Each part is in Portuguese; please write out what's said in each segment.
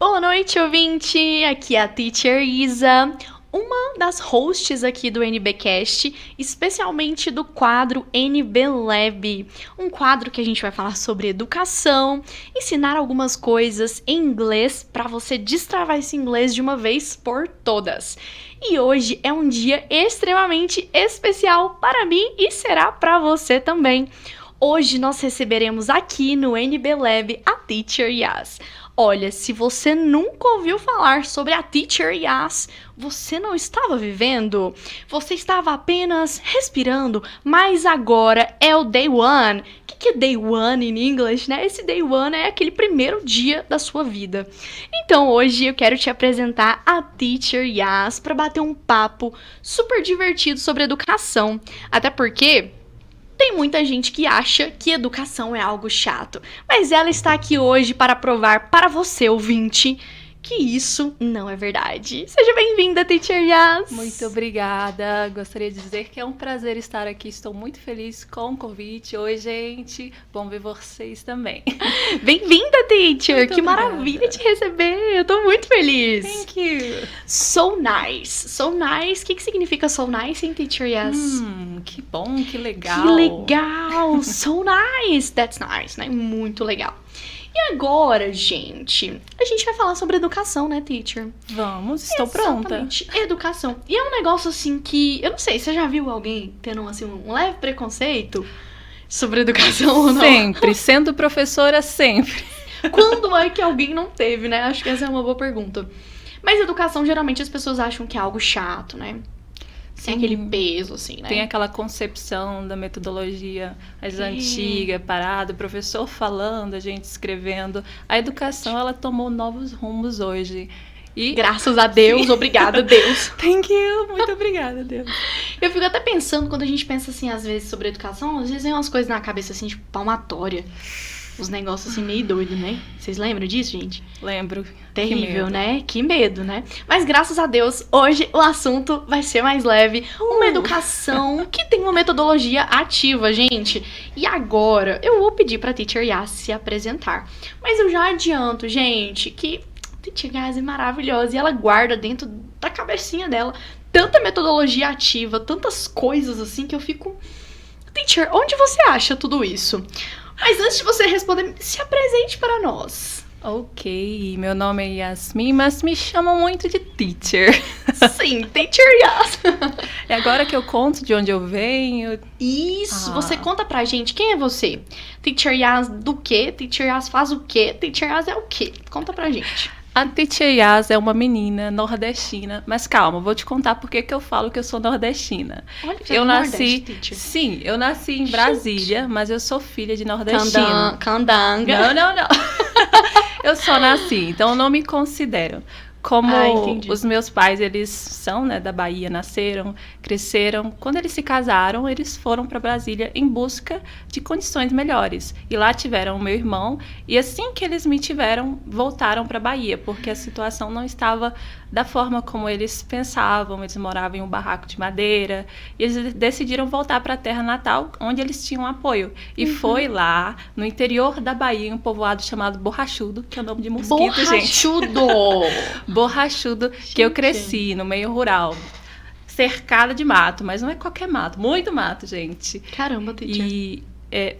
Boa noite, ouvinte! Aqui é a Teacher Isa, uma das hosts aqui do NBcast, especialmente do quadro NB Lab, um quadro que a gente vai falar sobre educação, ensinar algumas coisas em inglês para você destravar esse inglês de uma vez por todas. E hoje é um dia extremamente especial para mim e será para você também. Hoje nós receberemos aqui no NB Lab a Teacher Yas. Olha, se você nunca ouviu falar sobre a Teacher Yas, você não estava vivendo? Você estava apenas respirando, mas agora é o Day One. O que é Day One em inglês, né? Esse Day One é aquele primeiro dia da sua vida. Então hoje eu quero te apresentar a Teacher Yas para bater um papo super divertido sobre educação. Até porque tem muita gente que acha que educação é algo chato, mas ela está aqui hoje para provar para você, ouvinte, que isso não é verdade. Seja bem-vinda, Teacher Yas! Muito obrigada. Gostaria de dizer que é um prazer estar aqui. Estou muito feliz com o convite. Oi, gente. Bom ver vocês também. Bem-vinda, Teacher! Muito que obrigada. Maravilha te receber! Eu tô muito feliz! Thank you! So nice! So nice! O que significa so nice, hein, Teacher Yas? Que bom, que legal! Que legal! So nice! That's nice, né? Muito legal. E agora, gente, a gente vai falar sobre educação, né, Teacher? Vamos, estou Exatamente. pronta. Educação. E é um negócio, assim, que... Eu não sei, você já viu alguém tendo, assim, um leve preconceito sobre educação ou não? Sempre, sendo professora, sempre. Quando é que alguém não teve, né? Acho que essa é uma boa pergunta. Mas educação, geralmente, as pessoas acham que é algo chato, né? Tem aquele peso, assim, né? Tem aquela concepção da metodologia mais antiga, parada, o professor falando, a gente escrevendo. A educação, ela tomou novos rumos hoje. E graças a Deus, obrigada, Deus. Thank you, muito obrigada, Deus. Eu fico até pensando, quando a gente pensa, assim, às vezes, sobre educação, às vezes vem umas coisas na cabeça, assim, tipo, palmatória. Os negócios, assim, meio doidos, né? Vocês lembram disso, gente? Lembro. Terrível, né? Que medo, né? Mas graças a Deus, hoje o assunto vai ser mais leve. Uma educação que tem uma metodologia ativa, gente. E agora, eu vou pedir pra Teacher Yas se apresentar. Mas eu já adianto, gente, que Teacher Yas é maravilhosa e ela guarda dentro da cabecinha dela tanta metodologia ativa, tantas coisas assim que eu fico... Teacher, onde você acha tudo isso? Mas antes de você responder, se apresente para nós. Ok, meu nome é Yasmin, mas me chamam muito de Teacher. Sim, Teacher Yas. É agora que eu conto de onde eu venho. Isso, você conta pra gente quem é você. Teacher Yas do quê? Teacher Yas faz o quê? Teacher Yas é o quê? Conta pra gente. A Teacher Yas é uma menina nordestina, mas calma, vou te contar por que eu falo que eu sou nordestina. Olha, Eu nasci, Teacher. sim, eu nasci em Brasília, mas eu sou filha de nordestino. Candanga. Não. Eu só nasci, então eu não me considero. Como os meus pais, eles são, né, da Bahia, nasceram, cresceram. Quando eles se casaram, eles foram para Brasília em busca de condições melhores. E lá tiveram o meu irmão. E assim que eles me tiveram, voltaram para Bahia, porque a situação não estava da forma como eles pensavam. Eles moravam em um barraco de madeira. E eles decidiram voltar para a terra natal, onde eles tinham apoio. E foi lá, no interior da Bahia, em um povoado chamado Borrachudo, que é o nome de mosquito, gente. Borrachudo, que eu cresci no meio rural, cercada de mato, mas não é qualquer mato, muito mato, gente. Caramba, Teacher. E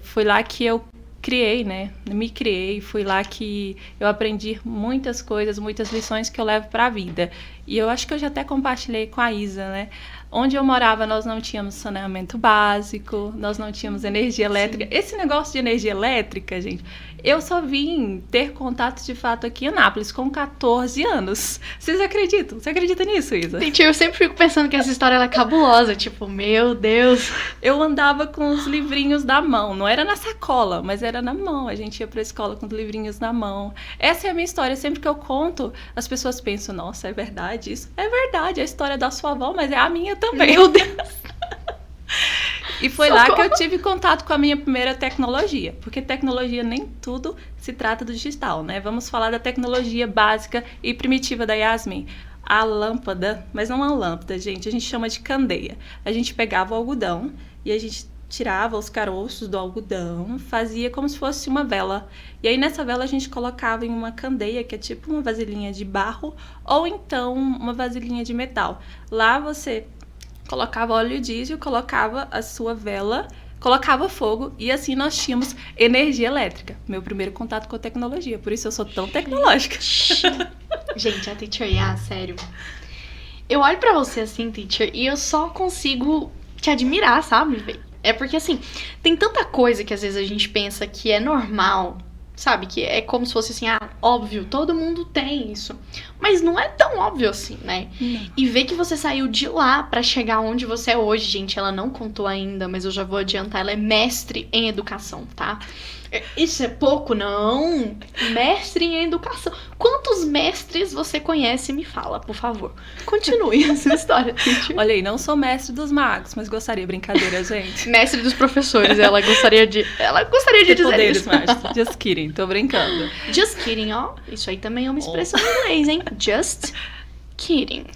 foi lá que eu criei, né? Me criei, foi lá que eu aprendi muitas coisas, muitas lições que eu levo para a vida. E eu acho que eu já até compartilhei com a Isa, né? Onde eu morava, nós não tínhamos saneamento básico, nós não tínhamos energia elétrica. Sim. Esse negócio de energia elétrica, gente, eu só vim ter contato de fato aqui em Anápolis com 14 anos. Vocês acreditam? Você acredita nisso, Isa? Teacher, eu sempre fico pensando que essa história ela é cabulosa. Tipo, meu Deus. Eu andava com os livrinhos na mão. Não era na sacola, mas era na mão. A gente ia pra escola com os livrinhos na mão. Essa é a minha história. Sempre que eu conto, as pessoas pensam, nossa, é verdade isso? É verdade, é a história da sua avó, mas é a minha também. Meu Deus. E foi lá que eu tive contato com a minha primeira tecnologia, porque tecnologia nem tudo se trata do digital, né? Vamos falar da tecnologia básica e primitiva da Yasmin. A lâmpada, mas não a lâmpada, gente, a gente chama de candeia. A gente pegava o algodão e a gente tirava os caroços do algodão, fazia como se fosse uma vela. E aí nessa vela a gente colocava em uma candeia, que é tipo uma vasilhinha de barro, ou então uma vasilhinha de metal. Lá você colocava óleo diesel, colocava a sua vela, colocava fogo, e assim nós tínhamos energia elétrica. Meu primeiro contato com a tecnologia, por isso eu sou tão tecnológica. Gente, a Teacher Yas, sério. Eu olho pra você assim, Teacher, e eu só consigo te admirar, sabe, velho? É porque, assim, tem tanta coisa que às vezes a gente pensa que é normal, sabe? Que é como se fosse assim, óbvio, todo mundo tem isso. Mas não é tão óbvio assim, né? Não. E ver que você saiu de lá pra chegar onde você é hoje, gente, ela não contou ainda, mas eu já vou adiantar, ela é mestre em educação, tá? Isso é pouco, não? Mestre em educação. Quantos mestres você conhece? Me fala, por favor. Continue a sua história, teacher. Olha aí, não sou mestre dos magos, mas gostaria, brincadeira, gente. Mestre dos professores, ela gostaria de dizer poderes isso. mágicos. Just kidding, tô brincando. Just kidding, ó. Isso aí também é uma expressão em inglês, hein? Just kidding.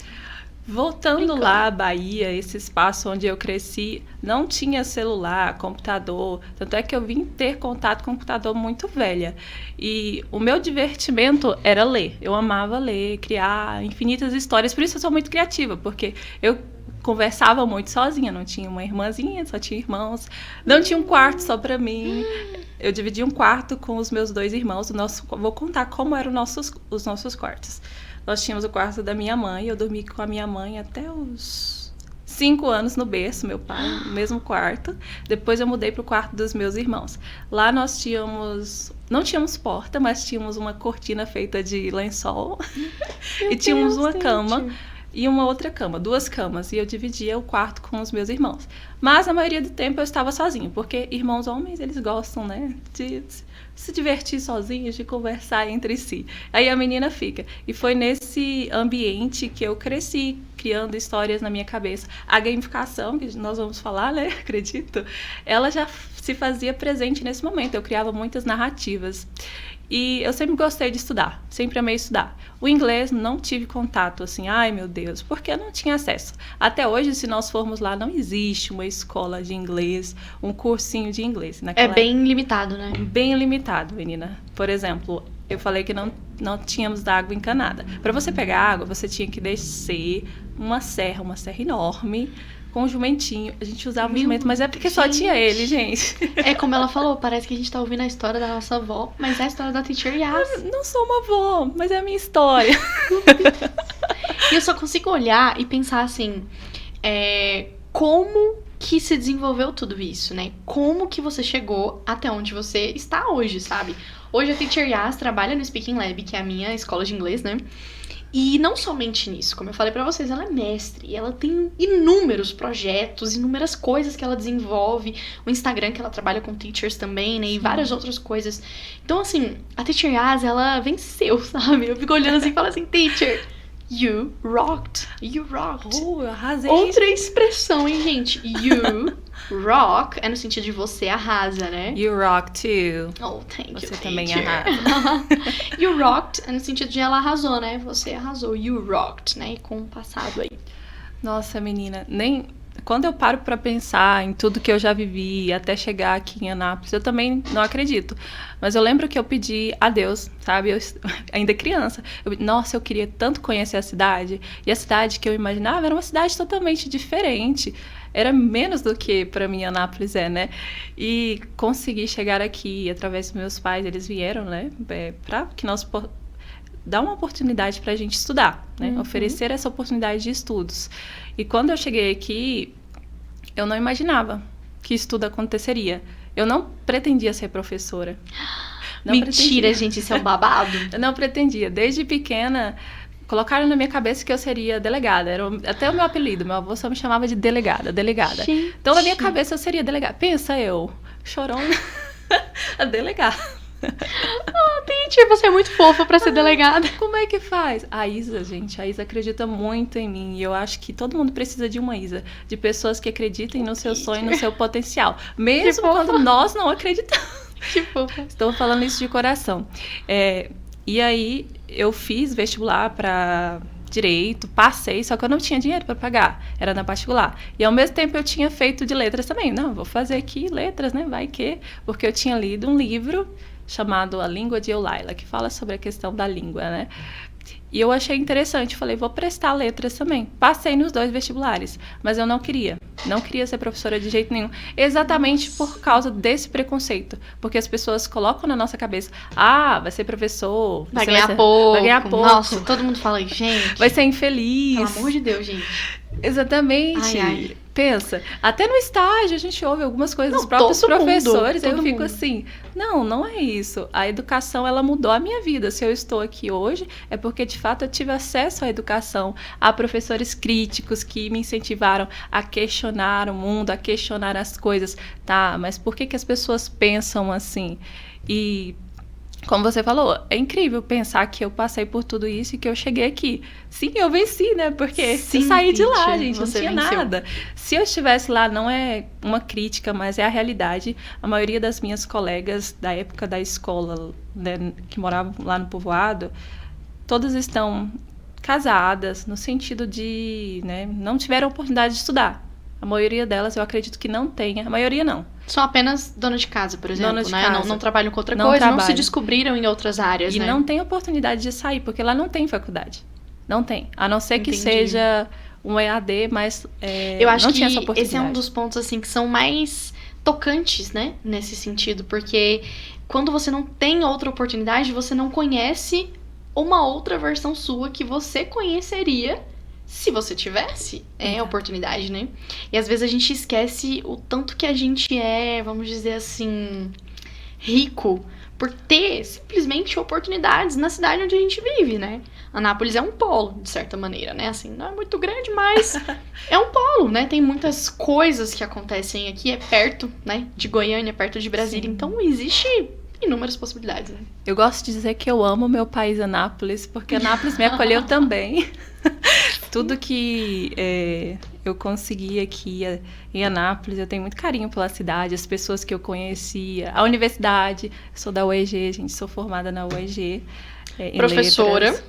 Voltando lá à Bahia, esse espaço onde eu cresci, não tinha celular, computador. Tanto é que eu vim ter contato com o computador muito velha. E o meu divertimento era ler. Eu amava ler, criar infinitas histórias. Por isso eu sou muito criativa, porque eu conversava muito sozinha. Não tinha uma irmãzinha, só tinha irmãos. Não tinha um quarto só pra mim. Eu dividia um quarto com os meus 2 irmãos. Vou contar como eram os nossos quartos. Nós tínhamos o quarto da minha mãe, eu dormi com a minha mãe até os 5 anos no berço, meu pai, no mesmo quarto. Depois eu mudei para o quarto dos meus irmãos. Lá nós não tínhamos porta, mas tínhamos uma cortina feita de lençol. E tínhamos uma cama e uma outra cama, 2 camas. E eu dividia o quarto com os meus irmãos. Mas a maioria do tempo eu estava sozinha, porque irmãos homens, eles gostam, né, de se divertir sozinhos, de conversar entre si. Aí a menina fica. E foi nesse ambiente que eu cresci, criando histórias na minha cabeça. A gamificação, que nós vamos falar, né, acredito, ela já se fazia presente nesse momento. Eu criava muitas narrativas. E eu sempre gostei de estudar, sempre amei estudar. O inglês não tive contato, assim, ai meu Deus, porque eu não tinha acesso. Até hoje, se nós formos lá, não existe uma escola de inglês, um cursinho de inglês. É bem limitado, né? Bem limitado, menina. Por exemplo, eu falei que não tínhamos água encanada. Para você pegar água, você tinha que descer uma serra enorme, com um jumentinho. A gente usava um jumento, mas é porque só tinha ele, gente. É como ela falou, parece que a gente tá ouvindo a história da nossa avó, mas é a história da Teacher Yas. Eu não sou uma avó, mas é a minha história. E eu só consigo olhar e pensar assim, como que se desenvolveu tudo isso, né? Como que você chegou até onde você está hoje, sabe? Hoje a Teacher Yas trabalha no Speaking Lab, que é a minha escola de inglês, né? E não somente nisso, como eu falei pra vocês, ela é mestre e ela tem inúmeros projetos, inúmeras coisas que ela desenvolve, o Instagram que ela trabalha com teachers também, né, e várias outras coisas. Então, assim, a Teacher Yas, ela venceu, sabe? Eu fico olhando assim e falo assim, Teacher, you rocked, you rocked. Eu arrasei. Outra expressão, hein, gente? You rock é no sentido de você arrasa, né? You rock too. Oh, thank you, Você teacher. também arrasa. You rocked é no sentido de ela arrasou, né? Você arrasou. You rocked, né? Com o passado aí. Nossa, menina, quando eu paro pra pensar em tudo que eu já vivi até chegar aqui em Anápolis, eu também não acredito. Mas eu lembro que eu pedi a Deus, sabe? Eu, ainda criança. Eu queria tanto conhecer a cidade. E a cidade que eu imaginava era uma cidade totalmente diferente. Era menos do que pra mim Anápolis é, né? E consegui chegar aqui através dos meus pais. Eles vieram, né? Pra que nós dar uma oportunidade pra gente estudar, né? Uhum. Oferecer essa oportunidade de estudos. E quando eu cheguei aqui, eu não imaginava que isso tudo aconteceria. Eu não pretendia ser professora. Mentira, gente, isso é um babado. Eu não pretendia. Desde pequena, colocaram na minha cabeça que eu seria delegada. Era até o meu apelido. Meu avô só me chamava de delegada. Gente. Então, na minha cabeça, eu seria delegada. Pensa eu, chorona, a delegada. Teacher, você é muito fofa pra ser delegada. Como é que faz? A Isa, gente, a Isa acredita muito em mim. E eu acho que todo mundo precisa de uma Isa. De pessoas que acreditem no seu sonho, no seu potencial. Mesmo quando nós não acreditamos. Que fofa. Estou falando isso de coração. E aí, eu fiz vestibular para direito, passei, só que eu não tinha dinheiro para pagar, era na particular. E ao mesmo tempo eu tinha feito de letras também. Não, vou fazer aqui letras, né? Vai que... Porque eu tinha lido um livro chamado A Língua de Eulaila, que fala sobre a questão da língua, né? E eu achei interessante, falei, vou prestar letras também. Passei nos 2 vestibulares, mas eu não queria ser professora de jeito nenhum, exatamente por causa desse preconceito, porque as pessoas colocam na nossa cabeça, vai ser professor, vai ganhar pouco. Nossa, todo mundo fala, gente, vai ser infeliz. Pelo amor de Deus, gente. Exatamente. Pensa, até no estágio a gente ouve algumas coisas dos próprios professores, aí eu fico assim, não é isso. A educação, ela mudou a minha vida. Se eu estou aqui hoje, é porque, de fato, eu tive acesso à educação, a professores críticos que me incentivaram a questionar o mundo, a questionar as coisas. Tá, mas por que as pessoas pensam assim? E... como você falou, é incrível pensar que eu passei por tudo isso e que eu cheguei aqui. Sim, eu venci, né? Porque eu saí de lá, gente, não tinha nada. Se eu estivesse lá, não é uma crítica, mas é a realidade. A maioria das minhas colegas da época da escola, né, que moravam lá no povoado, todas estão casadas, no sentido de, né, não tiveram oportunidade de estudar. A maioria delas, eu acredito que não tenha. A maioria não. São apenas dona de casa, por exemplo, de casa. Não trabalham com outra coisa, não se descobriram em outras áreas, e né? E não tem oportunidade de sair, porque lá não tem faculdade. Não tem. A não ser que seja um EAD, mas eu acho não que tinha essa oportunidade. Esse é um dos pontos, assim, que são mais tocantes, né? Nesse sentido, porque quando você não tem outra oportunidade, você não conhece uma outra versão sua que você conheceria se você tivesse oportunidade, né? E às vezes a gente esquece o tanto que a gente é, vamos dizer assim, rico por ter simplesmente oportunidades na cidade onde a gente vive, né? Anápolis é um polo, de certa maneira, né? Assim, não é muito grande, mas é um polo, né? Tem muitas coisas que acontecem aqui, é perto, né? De Goiânia, perto de Brasília, então existe inúmeras possibilidades, né? Eu gosto de dizer que eu amo meu país, Anápolis, porque Anápolis me acolheu também. Tudo que eu consegui aqui em Anápolis, eu tenho muito carinho pela cidade, as pessoas que eu conhecia, a universidade. Eu sou da UEG, gente, sou formada na UEG. Professora,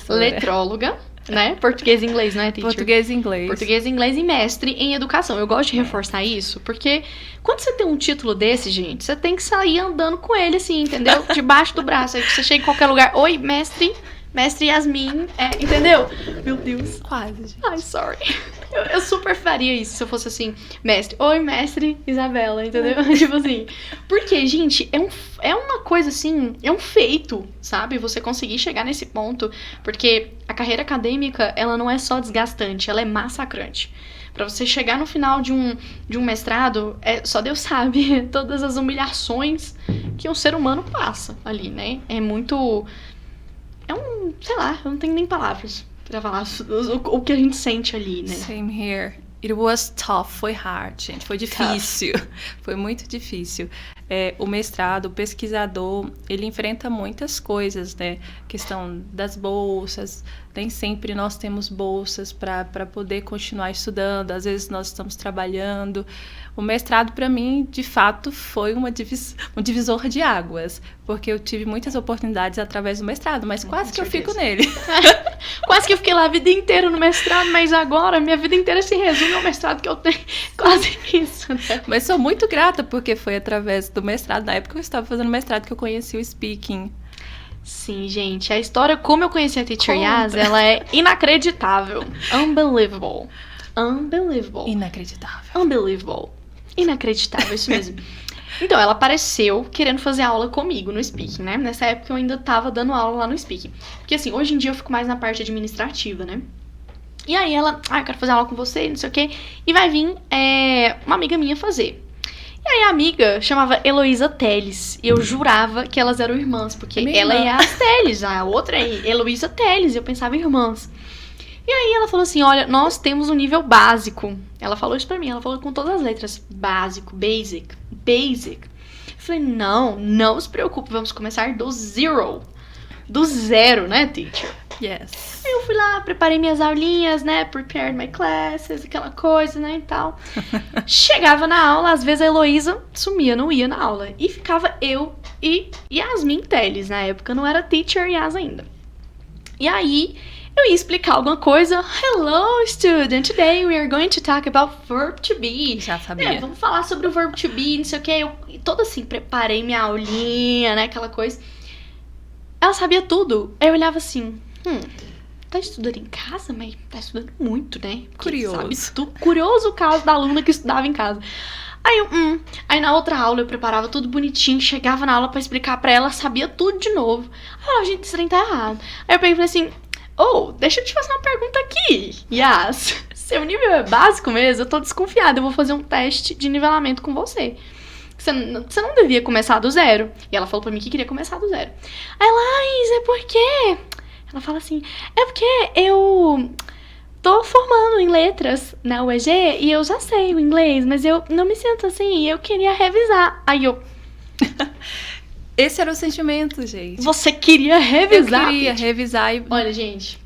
letróloga, né? Português e inglês, né, teacher? Português e inglês. Português e inglês e mestre em educação. Eu gosto de reforçar isso, porque quando você tem um título desse, gente, você tem que sair andando com ele, assim, entendeu? Debaixo do braço. Aí você chega em qualquer lugar, oi, mestre Yasmin, entendeu? Meu Deus. Quase, gente. Ai, sorry. Eu super faria isso se eu fosse assim, mestre. Oi, mestre Isabela, entendeu? Tipo assim. Porque, gente, é uma coisa assim, é um feito, sabe? Você conseguir chegar nesse ponto. Porque a carreira acadêmica, ela não é só desgastante, ela é massacrante. Pra você chegar no final de um mestrado, só Deus sabe todas as humilhações que um ser humano passa ali, né? É muito... sei lá, eu não tenho nem palavras pra falar o que a gente sente ali, né? Same here. It was tough, foi hard, gente, foi difícil, foi muito difícil. O mestrado, o pesquisador, ele enfrenta muitas coisas, né? Questão das bolsas, nem sempre nós temos bolsas para poder continuar estudando, às vezes nós estamos trabalhando. O mestrado, para mim, de fato, foi um divisor de águas, porque eu tive muitas oportunidades através do mestrado, mas quase que eu fico nele. Quase que eu fiquei lá a vida inteira no mestrado, mas agora minha vida inteira se resume ao mestrado que eu tenho. Quase isso, né? Mas sou muito grata, porque foi através do mestrado, na época eu estava fazendo mestrado, que eu conheci o speaking. Sim, gente, a história como eu conheci a Teacher Yas, ela é inacreditável. Unbelievable. Inacreditável. Unbelievable. Inacreditável, isso mesmo. Então, ela apareceu querendo fazer aula comigo no speaking, né? Nessa época eu ainda tava dando aula lá no speaking. Porque assim, hoje em dia eu fico mais na parte administrativa, né? E aí ela, eu quero fazer aula com você, não sei o quê. E vai vir uma amiga minha fazer. E aí a amiga chamava Heloísa Teles. E eu jurava que elas eram irmãs, porque ela é a Teles, a outra é Heloísa Teles. E eu pensava irmãs. E aí ela falou assim, olha, nós temos um nível básico. Ela falou isso pra mim, ela falou com todas as letras. Básico, basic. Eu falei, não se preocupe, vamos começar do zero. Do zero, né, teacher? Yes. Aí eu fui lá, preparei minhas aulinhas, né, prepared my classes, aquela coisa, né, e tal. Chegava na aula, às vezes a Heloísa sumia, não ia na aula. E ficava eu e Yasmin Teles, na época não era Teacher Yas ainda. E aí... eu ia explicar alguma coisa. Hello, student. Today we are going to talk about verb to be. Já sabia. Vamos falar sobre o verb to be, não sei o que. Eu toda assim, preparei minha aulinha, né? Aquela coisa. Ela sabia tudo. Aí eu olhava assim, tá estudando em casa? Mas tá estudando muito, né? Porque Curioso. Sabe tudo. Curioso o caso da aluna que estudava em casa. Aí eu, Aí na outra aula eu preparava tudo bonitinho, chegava na aula pra explicar pra ela, sabia tudo de novo. Aí gente, esse trem tá errado. Aí eu peguei e falei assim, deixa eu te fazer uma pergunta aqui. Yas, seu nível é básico mesmo? Eu tô desconfiada, eu vou fazer um teste de nivelamento com você. Você não devia começar do zero. E ela falou pra mim que queria começar do zero. Aí ela, Isa, por quê? Ela fala assim, é porque eu tô formando em letras na UEG e eu já sei o inglês, mas eu não me sinto assim e eu queria revisar. Aí eu... Esse era o sentimento, gente. Você queria revisar? Eu queria revisar e... Olha, gente.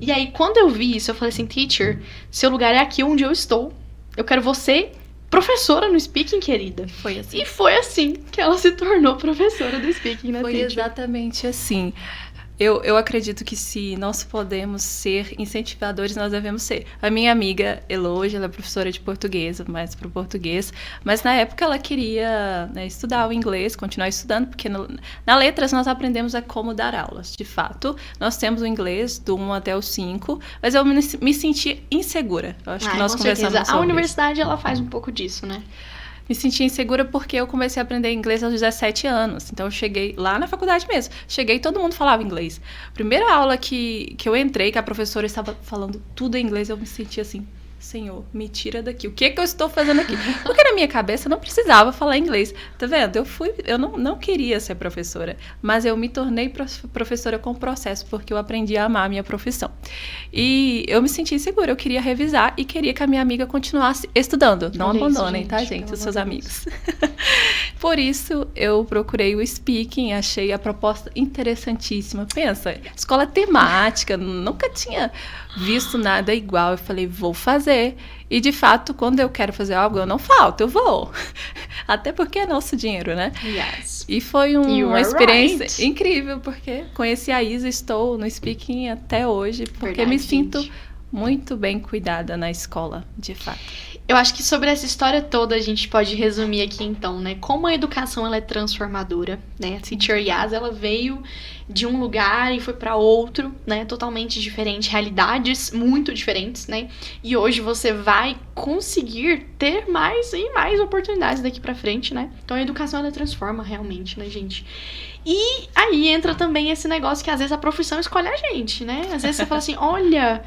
E aí, quando eu vi isso, eu falei assim, teacher, seu lugar é aqui onde eu estou. Eu quero você professora no speaking, querida. Foi assim. E foi assim que ela se tornou professora do speaking, né, Foi teacher? exatamente assim. Eu acredito que se nós podemos ser incentivadores, nós devemos ser. A minha amiga Eloge, ela é professora de português, mais para o português, mas na época ela queria, né, estudar o inglês, continuar estudando, porque na letras nós aprendemos a como dar aulas. De fato, nós temos o inglês do 1 até o 5, mas eu me senti insegura. Eu acho que nós conversamos sobre A universidade, ela faz um pouco disso, né? Me senti insegura porque eu comecei a aprender inglês aos 17 anos. Então, eu cheguei lá na faculdade mesmo. Cheguei e todo mundo falava inglês. Primeira aula que eu entrei, que a professora estava falando tudo em inglês, eu me senti assim, Senhor, me tira daqui. O que é que eu estou fazendo aqui? Porque na minha cabeça eu não precisava falar inglês. Tá vendo? Eu não queria ser professora, mas eu me tornei professora com o processo, porque eu aprendi a amar a minha profissão. E eu me senti insegura, eu queria revisar e queria que a minha amiga continuasse estudando. Não abandonem, tá, gente? Os seus amigos. Por isso, eu procurei o speaking, achei a proposta interessantíssima. Pensa, escola temática, nunca tinha visto nada igual. Eu falei, vou fazer. E, de fato, quando eu quero fazer algo, eu não falto, eu vou. Até porque é nosso dinheiro, né? Yes. E foi uma experiência incrível, porque conheci a Isa, estou no speaking até hoje, porque me sinto muito bem cuidada na escola, de fato. Eu acho que sobre essa história toda a gente pode resumir aqui então, né? Como a educação ela é transformadora, né? A Teacher Yas, ela veio de um lugar e foi para outro, né? Totalmente diferente, realidades muito diferentes, né? E hoje você vai conseguir ter mais e mais oportunidades daqui para frente, né? Então a educação ela transforma realmente, né, gente? E aí entra também esse negócio que às vezes a profissão escolhe a gente, né? Às vezes você fala assim, olha,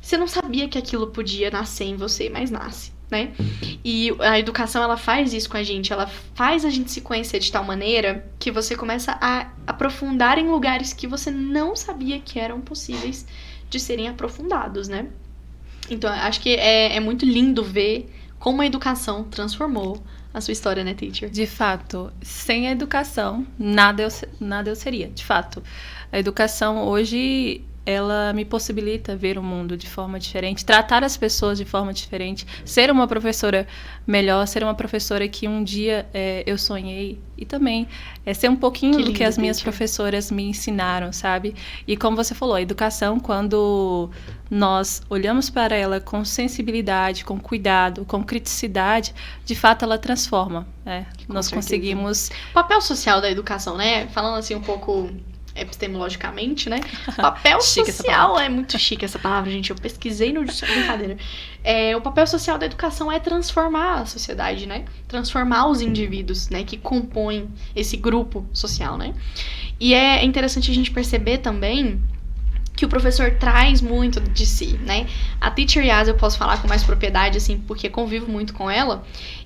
você não sabia que aquilo podia nascer em você, mas nasce, né? E a educação, ela faz isso com a gente. Ela faz a gente se conhecer de tal maneira que você começa a aprofundar em lugares que você não sabia que eram possíveis de serem aprofundados, né? Então, acho que é muito lindo ver como a educação transformou a sua história, né, teacher? De fato, sem a educação, nada eu seria. De fato, a educação hoje... ela me possibilita ver o mundo de forma diferente, tratar as pessoas de forma diferente, ser uma professora melhor, ser uma professora que um dia eu sonhei, e também ser um pouquinho do que as minhas professoras me ensinaram, sabe? E como você falou, a educação, quando nós olhamos para ela com sensibilidade, com cuidado, com criticidade, de fato ela transforma. Nós conseguimos... O papel social da educação, né? Falando assim um pouco... epistemologicamente, né? Papel social é muito chique essa palavra, gente. Eu pesquisei no dicionário, brincadeira. O papel social da educação é transformar a sociedade, né? Transformar os indivíduos, né? Que compõem esse grupo social, né? E é interessante a gente perceber também que o professor traz muito de si, né? A Teacher Yas, eu posso falar com mais propriedade, assim, porque convivo muito com ela.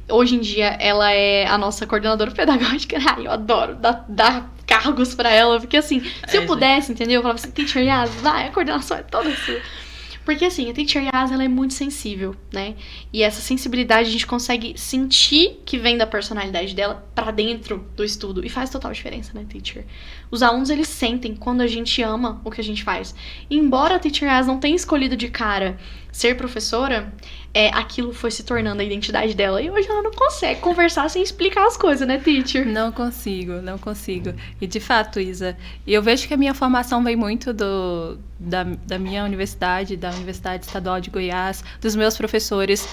Hoje em dia, ela é a nossa coordenadora pedagógica. Ai, eu adoro dar cargos pra ela, porque assim, se eu pudesse, entendeu? Eu falava assim, Teacher Yas, vai, a coordenação é toda sua. Porque assim, a Teacher Yas, ela é muito sensível, né? E essa sensibilidade a gente consegue sentir que vem da personalidade dela pra dentro do estudo. E faz total diferença, né, Teacher? Os alunos, eles sentem quando a gente ama o que a gente faz. E embora a Teacher Yas não tenha escolhido de cara ser professora, aquilo foi se tornando a identidade dela. E hoje ela não consegue conversar sem explicar as coisas, né, Teacher? Não consigo. E de fato, Isa, eu vejo que a minha formação vem muito da minha universidade, da Universidade Estadual de Goiás, dos meus professores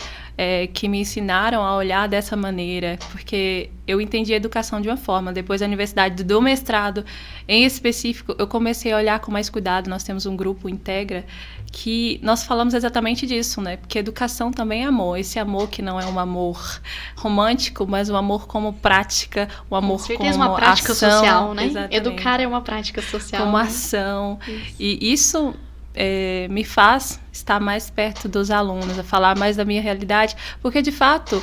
que me ensinaram a olhar dessa maneira, porque eu entendi a educação de uma forma. Depois da universidade, do mestrado em específico, eu comecei a olhar com mais cuidado. Nós temos um grupo Integra que nós falamos exatamente disso, né? Porque educação também é amor. Esse amor que não é um amor romântico, mas um amor como prática, um amor como uma prática ação, social, né? Exatamente. Educar é uma prática social. Como né? ação. E isso me faz estar mais perto dos alunos, a falar mais da minha realidade, porque de fato,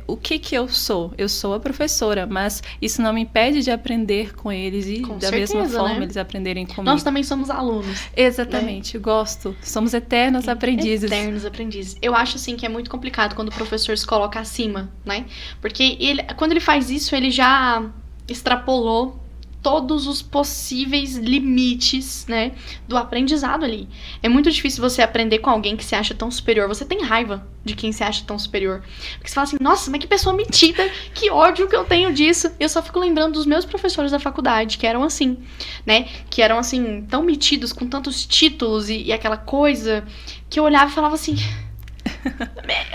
o que eu sou? Eu sou a professora, mas isso não me impede de aprender com eles e da mesma forma eles aprenderem comigo. Nós também somos alunos. Exatamente, gosto. Somos eternos aprendizes. Eternos aprendizes. Eu acho, assim, que é muito complicado quando o professor se coloca acima, né? Porque quando ele faz isso, ele já extrapolou todos os possíveis limites, né, do aprendizado ali. É muito difícil você aprender com alguém que se acha tão superior. Você tem raiva de quem se acha tão superior. Porque você fala assim, nossa, mas que pessoa metida, que ódio que eu tenho disso. Eu só fico lembrando dos meus professores da faculdade, que eram assim, né, que eram assim, tão metidos, com tantos títulos e aquela coisa, que eu olhava e falava assim...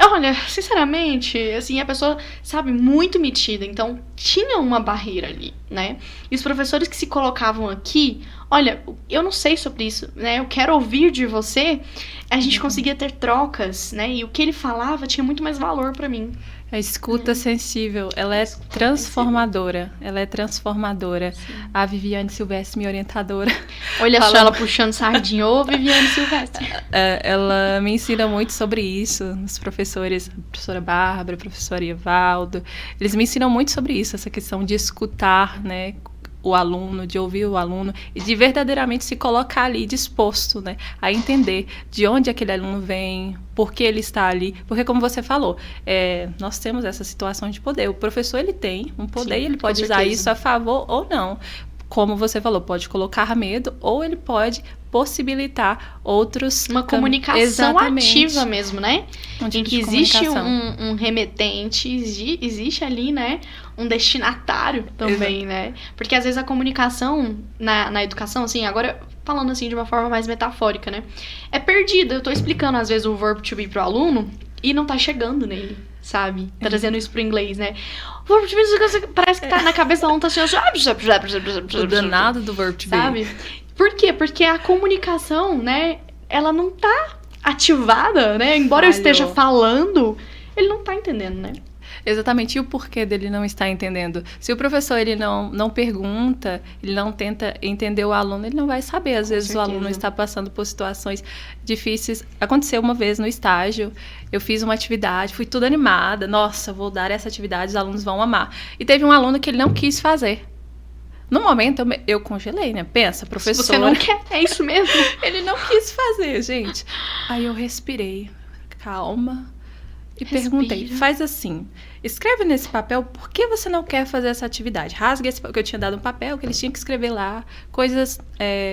Olha, sinceramente, assim, a pessoa, sabe, muito metida, então tinha uma barreira ali, né? E os professores que se colocavam aqui, olha, eu não sei sobre isso, né? Eu quero ouvir de você. A gente conseguia ter trocas, né? E o que ele falava tinha muito mais valor pra mim. A escuta sensível, ela é transformadora. Ela é transformadora. Sim. A Viviane Silvestre, minha orientadora. Olha só ela puxando sardinha. Ô, Viviane Silvestre. Ela me ensina muito sobre isso. Os professores, a professora Bárbara, a professora Evaldo, eles me ensinam muito sobre isso, essa questão de escutar, né? O aluno, de ouvir o aluno e de verdadeiramente se colocar ali disposto, né, a entender de onde aquele aluno vem, por que ele está ali, porque como você falou, nós temos essa situação de poder, o professor ele tem um poder. Sim, e ele pode usar isso a favor ou não, como você falou, pode colocar medo ou ele pode possibilitar outros... Uma comunicação ativa mesmo, né? Em que existe um remetente, existe ali, né, um destinatário também, né? Porque às vezes a comunicação na educação, assim, agora falando assim de uma forma mais metafórica, né? É perdida. Eu tô explicando às vezes o verbo to be pro aluno e não tá chegando nele, sabe? Trazendo isso pro inglês, né? O verbo to be parece que tá na cabeça do aluno, tá assim... O danado do verbo to be. Sabe? Por quê? Porque a comunicação, né, ela não tá ativada, né? Embora eu esteja falando, ele não tá entendendo, né? Exatamente, e o porquê dele não estar entendendo? Se o professor ele não pergunta, ele não tenta entender o aluno, ele não vai saber. Às vezes o aluno está passando por situações difíceis. Aconteceu uma vez no estágio, eu fiz uma atividade, fui toda animada. Nossa, vou dar essa atividade, os alunos vão amar. E teve um aluno que ele não quis fazer. No momento, eu congelei, né? Pensa, professora... Você não quer, é isso mesmo? Ele não quis fazer, gente. Aí eu respirei, calma, e perguntei, faz assim, escreve nesse papel por que você não quer fazer essa atividade. Rasga esse papel, que eu tinha dado um papel, que ele tinha que escrever lá, coisas,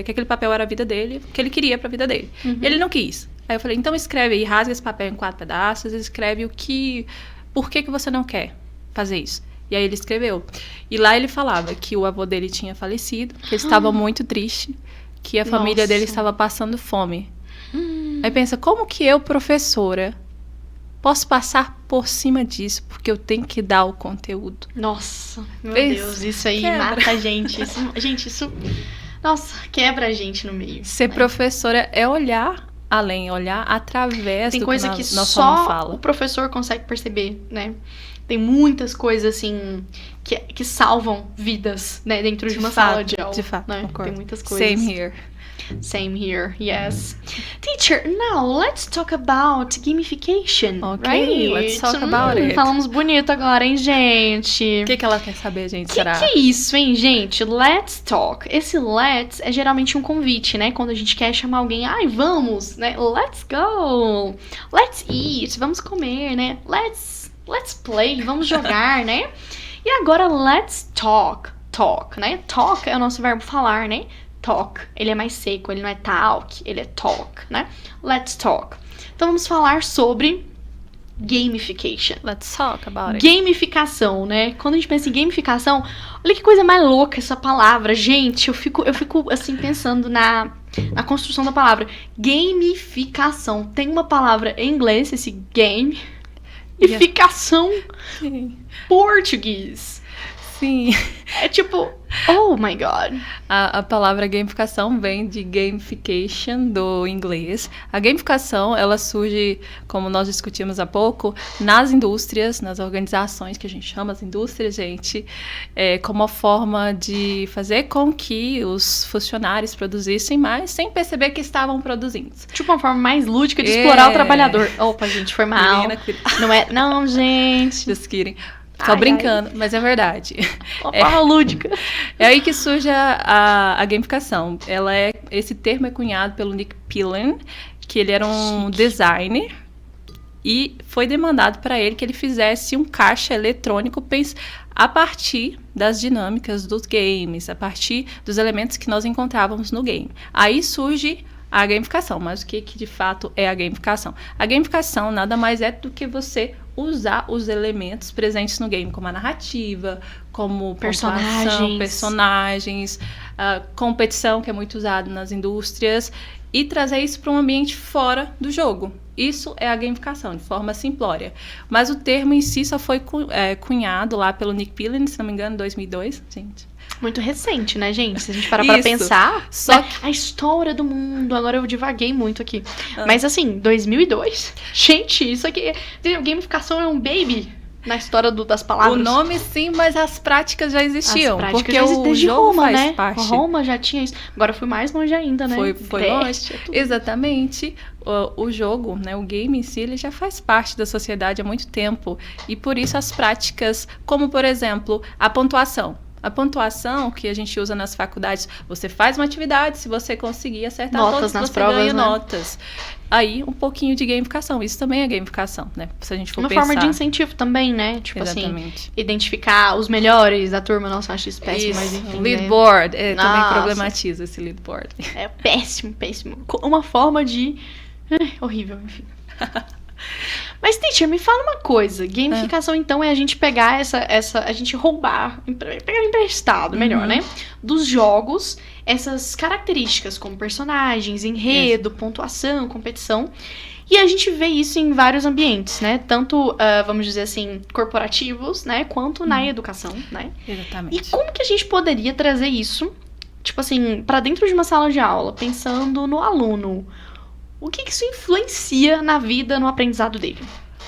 que aquele papel era a vida dele, que ele queria pra vida dele. Uhum. Ele não quis. Aí eu falei, então escreve aí, rasga esse papel em 4 pedaços, escreve por que você não quer fazer isso. E aí ele escreveu. E lá ele falava que o avô dele tinha falecido, que ele estava muito triste, que a família dele estava passando fome. Aí pensa, como que eu, professora, posso passar por cima disso, porque eu tenho que dar o conteúdo? Nossa, meu Deus, isso aí mata a gente. Isso, nossa, quebra a gente no meio. Ser professora é olhar além, olhar através do que coisa que só o professor consegue perceber, né? Tem muitas coisas, assim, que salvam vidas, né? Dentro de uma sala de aula. De fato, né? Tem muitas coisas. Same here. Same here, yes. Teacher, now let's talk about gamification, Okay, right? let's talk about it. Falamos bonito agora, hein, gente? O que ela quer saber, gente? Que é isso, hein, gente? Let's talk. Esse let's é geralmente um convite, né? Quando a gente quer chamar alguém, ai, vamos, né? Let's go. Let's eat. Vamos comer, né? Let's play. Vamos jogar, né? E agora, let's talk. Talk, né? Talk é o nosso verbo falar, né? Talk. Ele é mais seco, ele não é talk, ele é talk, né? Let's talk. Então, vamos falar sobre gamification. Let's talk about it. Gamificação, né? Quando a gente pensa em gamificação, olha que coisa mais louca essa palavra. Gente, eu fico assim, pensando na construção da palavra. Gamificação. Tem uma palavra em inglês, esse game, e ficação português. Sim. É tipo, oh my God. A palavra gamificação vem de gamification, do inglês. A gamificação, ela surge, como nós discutimos há pouco, nas indústrias, nas organizações que a gente chama as indústrias, gente, como uma forma de fazer com que os funcionários produzissem mais sem perceber que estavam produzindo. Tipo uma forma mais lúdica de explorar o trabalhador. Opa, gente, foi mal. Não é, não, gente. Just kidding. Tô brincando, mas é verdade. Uma forma lúdica. É aí que surge a gamificação. Esse termo é cunhado pelo Nick Pillen, que ele era um designer, e foi demandado para ele que ele fizesse um caixa eletrônico a partir das dinâmicas dos games, a partir dos elementos que nós encontrávamos no game. Aí surge a gamificação. Mas o que de fato é a gamificação? A gamificação nada mais é do que você usar os elementos presentes no game, como a narrativa, como personagens, competição, que é muito usado nas indústrias, e trazer isso para um ambiente fora do jogo. Isso é a gamificação, de forma simplória. Mas o termo em si só foi cunhado lá pelo Nick Pillen, se não me engano, em 2002, gente. Muito recente, né, gente? Se a gente parar pra pensar, só que a história do mundo, agora eu divaguei muito aqui. Mas assim, 2002, gente, isso aqui, gamificação é um baby na história das palavras. O nome sim, mas as práticas já existiam, porque o desde jogo Roma, faz né? parte. Roma já tinha isso. Agora fui mais longe ainda, né? Foi longe. Exatamente. O jogo, né, o game em si, ele já faz parte da sociedade há muito tempo. E por isso as práticas, como por exemplo, a pontuação. A pontuação que a gente usa nas faculdades, você faz uma atividade, se você conseguir acertar notas todas, nas você provas, ganha né? Notas. Aí, um pouquinho de gamificação. Isso também é gamificação, né? Se a gente for uma pensar. Forma de incentivo também, né? Tipo Exatamente. assim, identificar os melhores da turma. Nossa, eu acho isso péssimo, mas enfim. Leadboard. Também problematiza esse leadboard. É péssimo, péssimo. Uma forma de... horrível, enfim. Mas, teacher, me fala uma coisa. Gamificação, então, é a gente pegar a gente roubar, pegar emprestado, melhor, né? Dos jogos, essas características como personagens, enredo, pontuação, competição. E a gente vê isso em vários ambientes, né? Tanto, vamos dizer assim, corporativos, né? Quanto na educação, né? Exatamente. E como que a gente poderia trazer isso, tipo assim, pra dentro de uma sala de aula, pensando no aluno? O que isso influencia na vida, no aprendizado dele?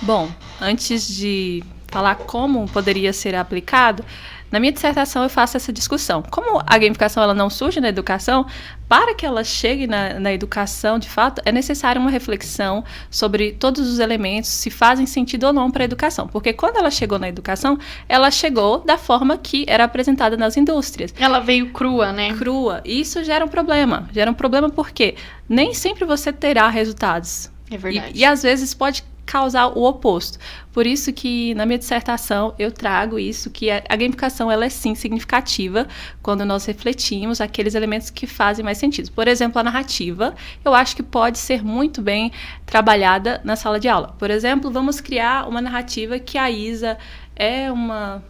Bom, antes de falar como poderia ser aplicado, na minha dissertação eu faço essa discussão. Como a gamificação ela não surge na educação, para que ela chegue na educação, de fato, é necessária uma reflexão sobre todos os elementos, se fazem sentido ou não para a educação. Porque quando ela chegou na educação, ela chegou da forma que era apresentada nas indústrias. Ela veio crua, né? Crua. E isso gera um problema. Gera um problema porque nem sempre você terá resultados. É verdade. E às vezes pode causar o oposto. Por isso que na minha dissertação eu trago isso, que a gamificação ela é sim significativa quando nós refletimos aqueles elementos que fazem mais sentido. Por exemplo, a narrativa, eu acho que pode ser muito bem trabalhada na sala de aula. Por exemplo, vamos criar uma narrativa que a Isa é uma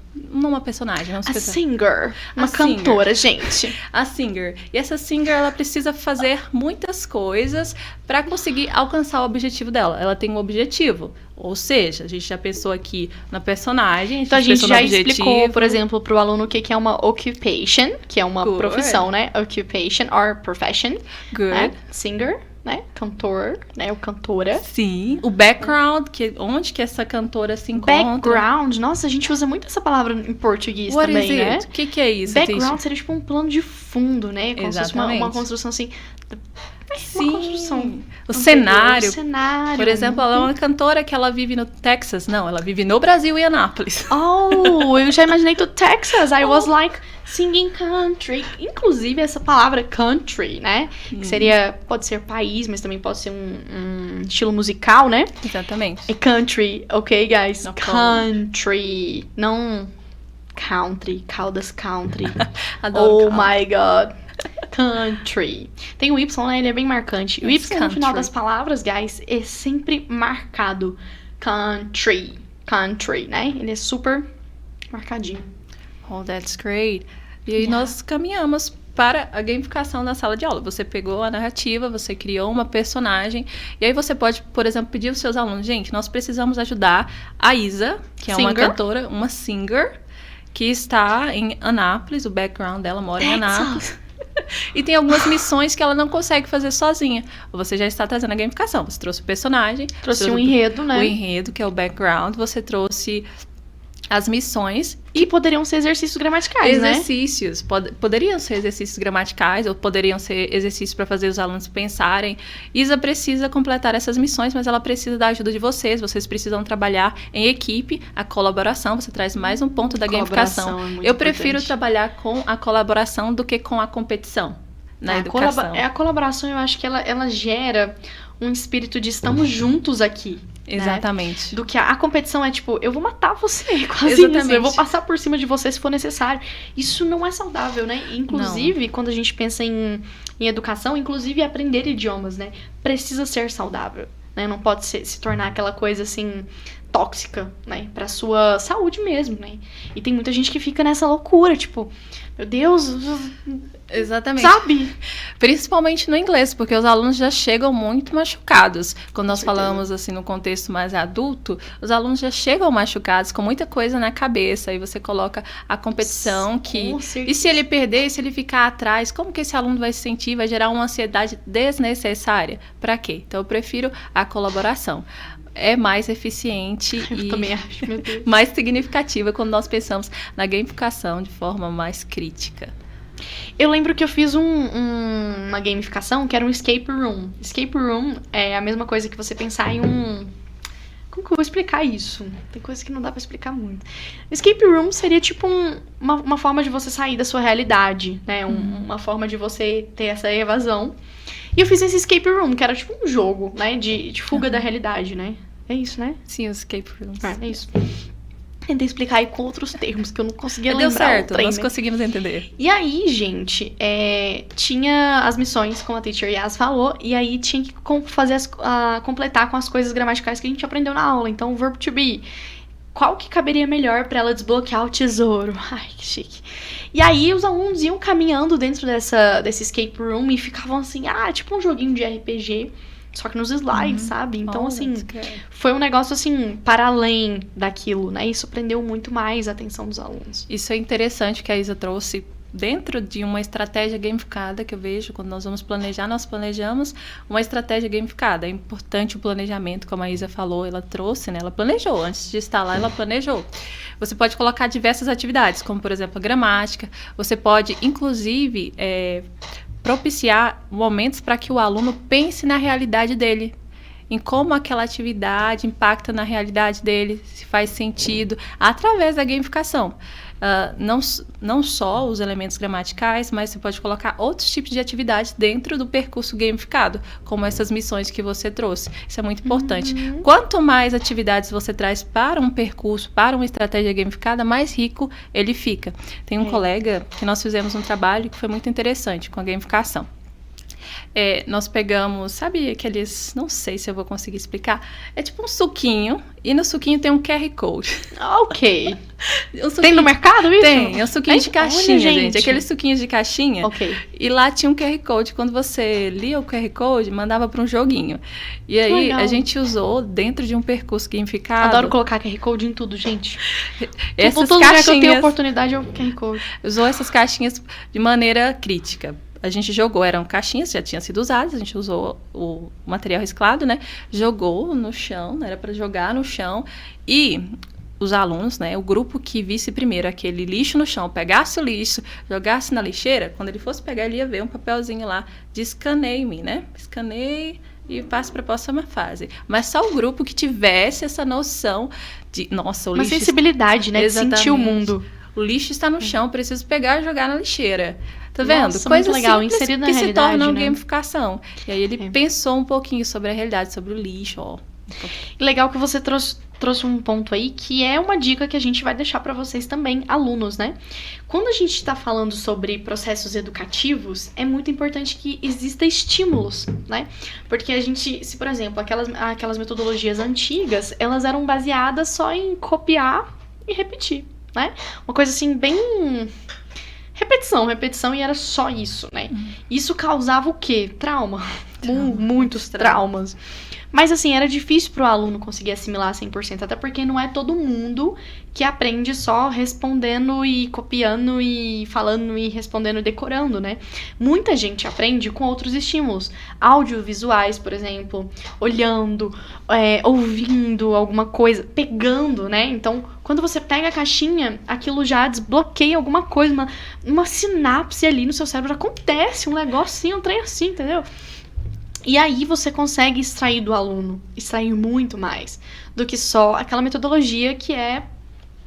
personagem. A singer. Uma cantora, gente. A singer. E essa singer, ela precisa fazer muitas coisas para conseguir alcançar o objetivo dela. Ela tem um objetivo. Ou seja, a gente já pensou aqui na personagem. Então a gente já explicou, por exemplo, para o aluno o que é uma occupation, que é uma profissão, né? Occupation or profession. Good. Né? Singer. Né? Cantor, né? O cantora. Sim. O background, onde que essa cantora se encontra. Background. Nossa, a gente usa muito essa palavra em português também, né? O que é isso? Background seria tipo um plano de fundo, né? Como se fosse uma construção assim. Sim, uma construção. O cenário. O cenário. Por exemplo, ela é uma cantora que ela vive no Texas. Não, ela vive no Brasil e Anápolis. Oh, eu já imaginei do Texas. I was like singing country. Inclusive, essa palavra country, né? Que seria, pode ser país, mas também pode ser um estilo musical, né? Exatamente. É country, ok, guys? No Country. Não country, Caldas Country. Adoro Oh my god. Country. Tem o Y, né? Ele é bem marcante. O Y no final das palavras, guys, é sempre marcado. Country. Country, né? Ele é super marcadinho. Oh, that's great. E aí nós caminhamos para a gamificação da sala de aula. Você pegou a narrativa, você criou uma personagem, e aí você pode, por exemplo, pedir aos seus alunos, gente, nós precisamos ajudar a Isa, que é uma cantora, uma singer, que está em Anápolis, o background dela mora em Anápolis. E tem algumas missões que ela não consegue fazer sozinha. Você já está trazendo a gamificação. Você trouxe o personagem. Trouxe um enredo, né? O enredo, que é o background. Você trouxe as missões. E poderiam ser exercícios gramaticais, exercícios. Né? Poderiam ser exercícios gramaticais ou poderiam ser exercícios para fazer os alunos pensarem. Isa precisa completar essas missões, mas ela precisa da ajuda de vocês. Vocês precisam trabalhar em equipe, a colaboração. Você traz mais um ponto da gamificação. Eu prefiro trabalhar com a colaboração do que com a competição na educação. A colaboração, eu acho que ela gera um espírito de estamos juntos aqui. Exatamente. Né? Do que a competição é tipo, eu vou matar você, quase isso, eu vou passar por cima de você se for necessário. Isso não é saudável, né? Inclusive, quando a gente pensa em educação, inclusive aprender idiomas, né? Precisa ser saudável, né? Não pode se tornar aquela coisa assim tóxica, né? Pra sua saúde mesmo, né? E tem muita gente que fica nessa loucura, tipo, meu Deus... Exatamente. Sabe? Principalmente no inglês, porque os alunos já chegam muito machucados. Quando nós falamos assim no contexto mais adulto, os alunos já chegam machucados, com muita coisa na cabeça. Aí você coloca a competição que... E se ele perder, se ele ficar atrás, como que esse aluno vai se sentir? Vai gerar uma ansiedade desnecessária. Pra quê? Então eu prefiro a colaboração. É mais eficiente e também acho, meu Deus. Mais significativa quando nós pensamos na gamificação de forma mais crítica. Eu lembro que eu fiz uma gamificação que era um escape room. Escape room é a mesma coisa que você pensar em um... Como que eu vou explicar isso? Tem coisa que não dá pra explicar muito. Escape room seria tipo uma forma de você sair da sua realidade, né? Uma forma de você ter essa evasão. E eu fiz esse escape room, que era tipo um jogo, né? De fuga da realidade, né? É isso, né? Sim, os escape rooms. É isso. Tentei explicar aí com outros termos, que eu não conseguia lembrar. Deu certo, trem, nós né? conseguimos entender. E aí, gente, tinha as missões, como a teacher Yas falou, e aí tinha que completar com as coisas gramaticais que a gente aprendeu na aula. Então, o verbo to be. Qual que caberia melhor pra ela desbloquear o tesouro? Ai, que chique. E aí, os alunos iam caminhando dentro desse escape room e ficavam assim, tipo um joguinho de RPG... Só que nos slides, sabe? Então, assim, foi um negócio, assim, para além daquilo, né? Isso prendeu muito mais a atenção dos alunos. Isso é interessante que a Isa trouxe dentro de uma estratégia gamificada que eu vejo quando nós vamos planejar, nós planejamos uma estratégia gamificada. É importante o planejamento, como a Isa falou, ela trouxe, né? Ela planejou. Antes de estar lá, ela planejou. Você pode colocar diversas atividades, como, por exemplo, a gramática. Você pode, inclusive... propiciar momentos para que o aluno pense na realidade dele, em como aquela atividade impacta na realidade dele, se faz sentido, através da gamificação. Não só os elementos gramaticais, mas você pode colocar outros tipos de atividades dentro do percurso gamificado, como essas missões que você trouxe. Isso é muito importante. Quanto mais atividades você traz para um percurso, para uma estratégia gamificada, mais rico ele fica. Tem um colega que nós fizemos um trabalho que foi muito interessante com a gamificação. Nós pegamos, sabe aqueles, não sei se eu vou conseguir explicar, é tipo um suquinho, e no suquinho tem um QR Code. Ok. Tem no mercado isso? Tem, é um suquinho de caixinha, gente. Aqueles suquinhos de caixinha. Ok. E lá tinha um QR Code. Quando você lia o QR Code, mandava para um joguinho. E aí, legal. A gente usou dentro de um percurso gamificado. Adoro colocar QR Code em tudo, gente. Essas todo caixinhas, lugar que eu tenho oportunidade, eu QR Code. Usou essas caixinhas de maneira crítica. A gente jogou, eram caixinhas, já tinham sido usadas, a gente usou o material reciclado, né? Jogou no chão, era para jogar no chão. E os alunos, né, o grupo que visse primeiro aquele lixo no chão, pegasse o lixo, jogasse na lixeira, quando ele fosse pegar, ele ia ver um papelzinho lá de escaneie-me, né? Escaneie e passe para a próxima fase. Mas só o grupo que tivesse essa noção de, nossa, o lixo... Uma sensibilidade, né? De sentir o mundo. O lixo está no chão, preciso pegar e jogar na lixeira. Tá vendo? Nossa, coisa legal, inserido na realidade, se torna uma né? gamificação. E aí ele pensou um pouquinho sobre a realidade, sobre o lixo, ó. Legal que você trouxe um ponto aí, que é uma dica que a gente vai deixar para vocês também, alunos, né? Quando a gente está falando sobre processos educativos, é muito importante que exista estímulos, né? Porque a gente, se por exemplo, aquelas metodologias antigas, elas eram baseadas só em copiar e repetir, né? Uma coisa assim, bem... Repetição, e era só isso, né? Isso causava o quê? Trauma. Muitos traumas. Mas, assim, era difícil pro aluno conseguir assimilar 100%, até porque não é todo mundo que aprende só respondendo e copiando e falando e respondendo e decorando, né? Muita gente aprende com outros estímulos, audiovisuais, por exemplo, olhando, ouvindo alguma coisa, pegando, né? Então, quando você pega a caixinha, aquilo já desbloqueia alguma coisa, uma sinapse ali no seu cérebro, acontece um negocinho, um trem assim, entendeu? E aí você consegue extrair do aluno, extrair muito mais do que só aquela metodologia que é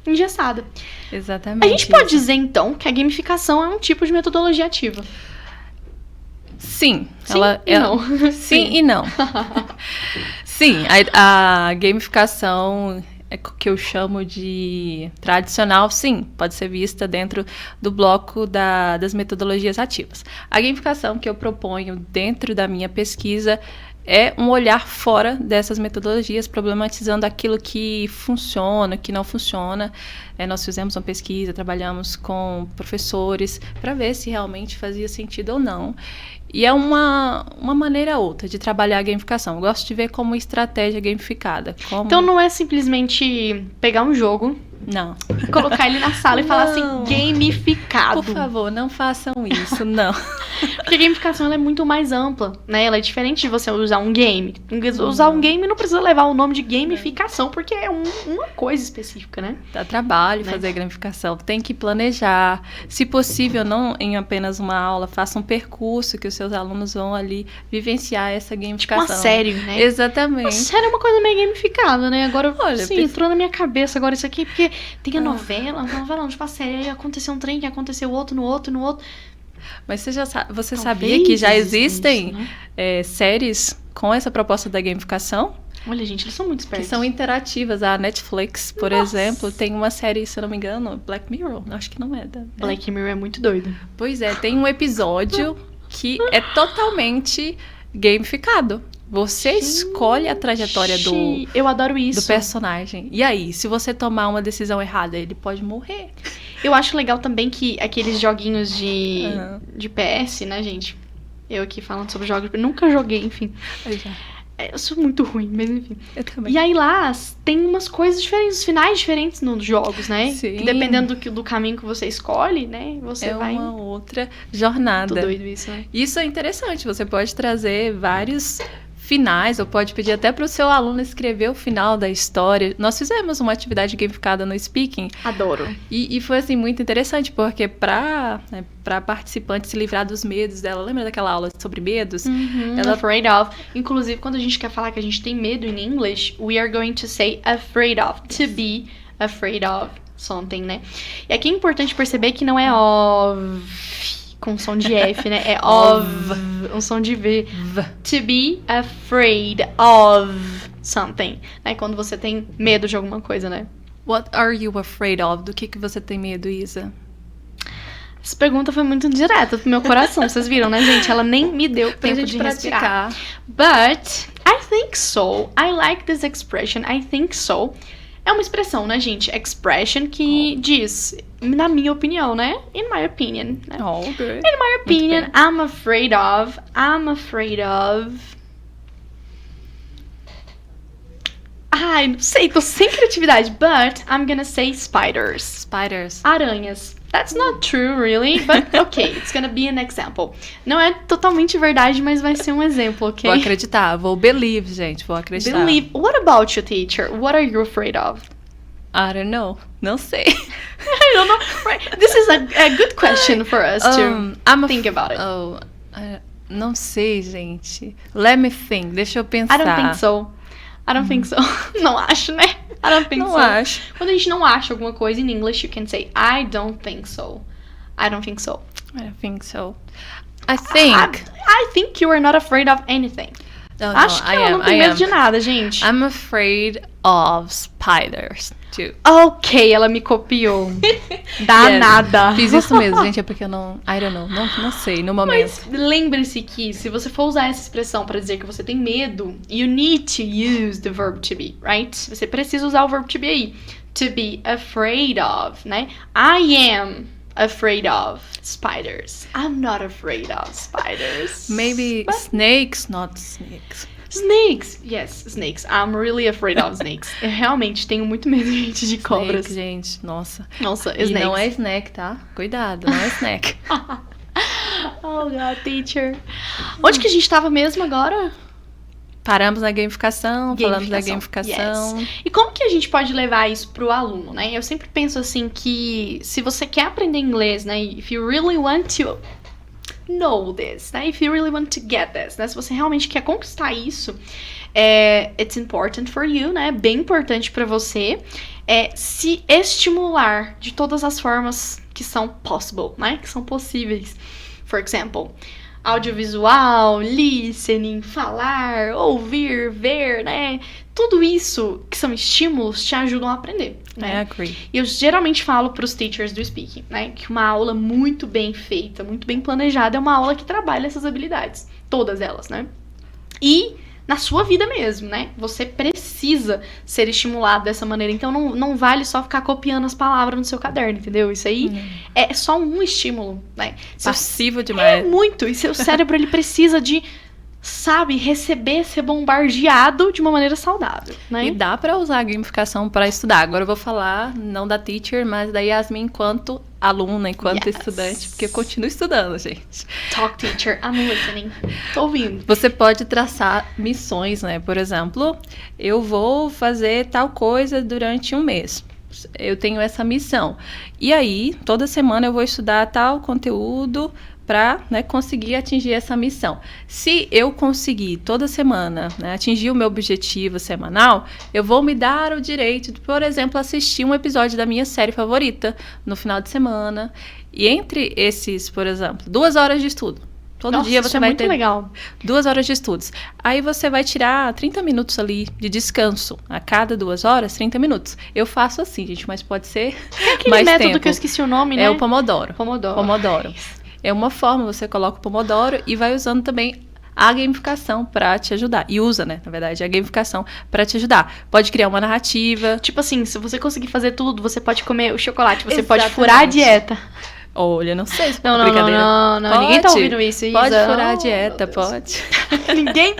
engessada. Exatamente. A gente pode dizer, então, que a gamificação é um tipo de metodologia ativa. Sim. Sim e não. Sim e não. Sim, a gamificação... que eu chamo de tradicional, sim, pode ser vista dentro do bloco das metodologias ativas. A gamificação que eu proponho dentro da minha pesquisa é um olhar fora dessas metodologias, problematizando aquilo que funciona, que não funciona. Nós fizemos uma pesquisa, trabalhamos com professores para ver se realmente fazia sentido ou não. E é uma maneira outra de trabalhar a gamificação. Eu gosto de ver como estratégia gamificada. Então não é simplesmente pegar um jogo... Não. E colocar ele na sala e falar assim, gamificado. Por favor, não façam isso, não. Porque a gamificação ela é muito mais ampla, né? Ela é diferente de você usar um game. Usar um game não precisa levar o nome de gamificação, porque é uma coisa específica, né? Dá trabalho fazer gamificação. Tem que planejar. Se possível, não em apenas uma aula, faça um percurso que os seus alunos vão ali vivenciar essa gamificação. Tipo uma série, né? Exatamente. Uma série é uma coisa meio gamificada, né? Agora, sim, entrou na minha cabeça agora isso aqui, porque tem a novela não, tipo a série, aí aconteceu um trem, que aconteceu outro, no outro. Mas você sabia que já existem isso, né? Séries com essa proposta da gamificação? Olha, gente, eles são muito espertos. Que são interativas. A Netflix, por exemplo, tem uma série, se eu não me engano, Black Mirror. Acho que não é. Black Mirror é muito doido. Pois é, tem um episódio que é totalmente gamificado. Você escolhe a trajetória eu adoro isso. do personagem. E aí, se você tomar uma decisão errada, ele pode morrer. Eu acho legal também que aqueles joguinhos de PS, né, gente? Eu aqui falando sobre jogos, nunca joguei, enfim. Eu sou muito ruim, mas enfim. Eu também. E aí lá tem umas coisas diferentes, os finais diferentes nos jogos, né? Sim. Que dependendo do caminho que você escolhe, né? Você vai... É uma outra jornada. Muito doido isso, né? Isso é interessante. Você pode trazer vários finais, ou pode pedir até para o seu aluno escrever o final da história. Nós fizemos uma atividade gamificada no Speaking. Adoro. E foi, assim, muito interessante, porque para participante se livrar dos medos dela, lembra daquela aula sobre medos? Ela afraid of. Inclusive, quando a gente quer falar que a gente tem medo em English, we are going to say afraid of. To be afraid of something, né? E aqui é importante perceber que não é com som de F, né? É um som de V. To be afraid of something. Né? Quando você tem medo de alguma coisa, né? What are you afraid of? Do que você tem medo, Isa? Essa pergunta foi muito direta pro meu coração. Vocês viram, né, gente? Ela nem me deu tempo de respirar. But I think so. I like this expression. I think so. É uma expressão, né, gente? Expression que diz, na minha opinião, né? In my opinion. Né? Okay. In my opinion, I'm afraid of. Ai, não sei, tô sem criatividade. But I'm gonna say spiders. Aranhas. That's not true, really, but okay, it's gonna be an example. Não é totalmente verdade, mas vai ser um exemplo, ok? Vou acreditar, vou believe, gente, vou acreditar. Believe. What about you, teacher? What are you afraid of? I don't know. Não sei. I don't know. Right. This is a good question for us to think about it. Não sei, gente. Let me think. Deixa eu pensar. I don't think so. I don't think so. Não acho, né? I don't think so. Não acho. Quando a gente não acha alguma coisa in English, you can say I don't think so. I don't think so. I don't think so. I think you are not afraid of anything. No, acho que eu não tenho medo de nada, gente. I'm afraid of spiders, too. Ok, ela me copiou. Danada. Fiz isso mesmo, gente, é porque eu não... I don't know, não sei, no momento. Mas lembre-se que se você for usar essa expressão para dizer que você tem medo, you need to use the verb to be, right? Você precisa usar o verbo to be aí. To be afraid of, né? I am afraid of spiders. I'm not afraid of spiders. Maybe snakes, not snakes. Snakes, yes, snakes. I'm really afraid of snakes. Eu realmente tenho muito medo, gente, de cobras. Snake, gente, nossa. Nossa, snakes. E não é snack, tá? Cuidado, não é snack. Oh, God, teacher. Onde que a gente tava mesmo agora? Paramos na gamificação, falamos da gamificação. Yes. E como que a gente pode levar isso pro aluno, né? Eu sempre penso assim que se você quer aprender inglês, né? If you really want to know this, né? If you really want to get this, né? Se você realmente quer conquistar isso, it's important for you, né? Bem importante pra você se estimular de todas as formas que são possible, né? Que são possíveis. For example, audiovisual, listening, falar, ouvir, ver, né? Tudo isso que são estímulos te ajudam a aprender, né? I agree. E eu geralmente falo para os teachers do speaking, né? Que uma aula muito bem feita, muito bem planejada é uma aula que trabalha essas habilidades. Todas elas, né? E na sua vida mesmo, né? Você precisa ser estimulado dessa maneira. Então, não vale só ficar copiando as palavras no seu caderno, entendeu? Isso aí é só um estímulo, né? Passivo demais. É muito. E seu cérebro, ele precisa de, sabe, receber, ser bombardeado de uma maneira saudável, né? E dá pra usar a gamificação pra estudar. Agora eu vou falar, não da teacher, mas da Yasmin enquanto aluna, enquanto estudante, porque eu continuo estudando, gente. Talk, teacher, I'm listening. Tô ouvindo. Você pode traçar missões, né? Por exemplo, eu vou fazer tal coisa durante um mês. Eu tenho essa missão. E aí, toda semana eu vou estudar tal conteúdo para, né, conseguir atingir essa missão. Se eu conseguir toda semana, né, atingir o meu objetivo semanal, eu vou me dar o direito de, por exemplo, assistir um episódio da minha série favorita no final de semana. E entre esses, por exemplo, 2 horas de estudo. Todo dia você vai ter legal. 2 horas de estudos. Aí você vai tirar 30 minutos ali de descanso. A cada 2 horas, 30 minutos. Eu faço assim, gente, mas pode ser aquele mais método tempo. Que eu esqueci o nome, né? É o Pomodoro. Pomodoro. É uma forma, você coloca o Pomodoro e vai usando também a gamificação para te ajudar. E usa, né, na verdade, a gamificação para te ajudar. Pode criar uma narrativa. Tipo assim, se você conseguir fazer tudo, você pode comer o chocolate, você Exatamente. Pode furar a dieta. Olha, não sei se não, brincadeira. Não. Ninguém tá ouvindo isso, Isa. Pode furar a dieta, pode.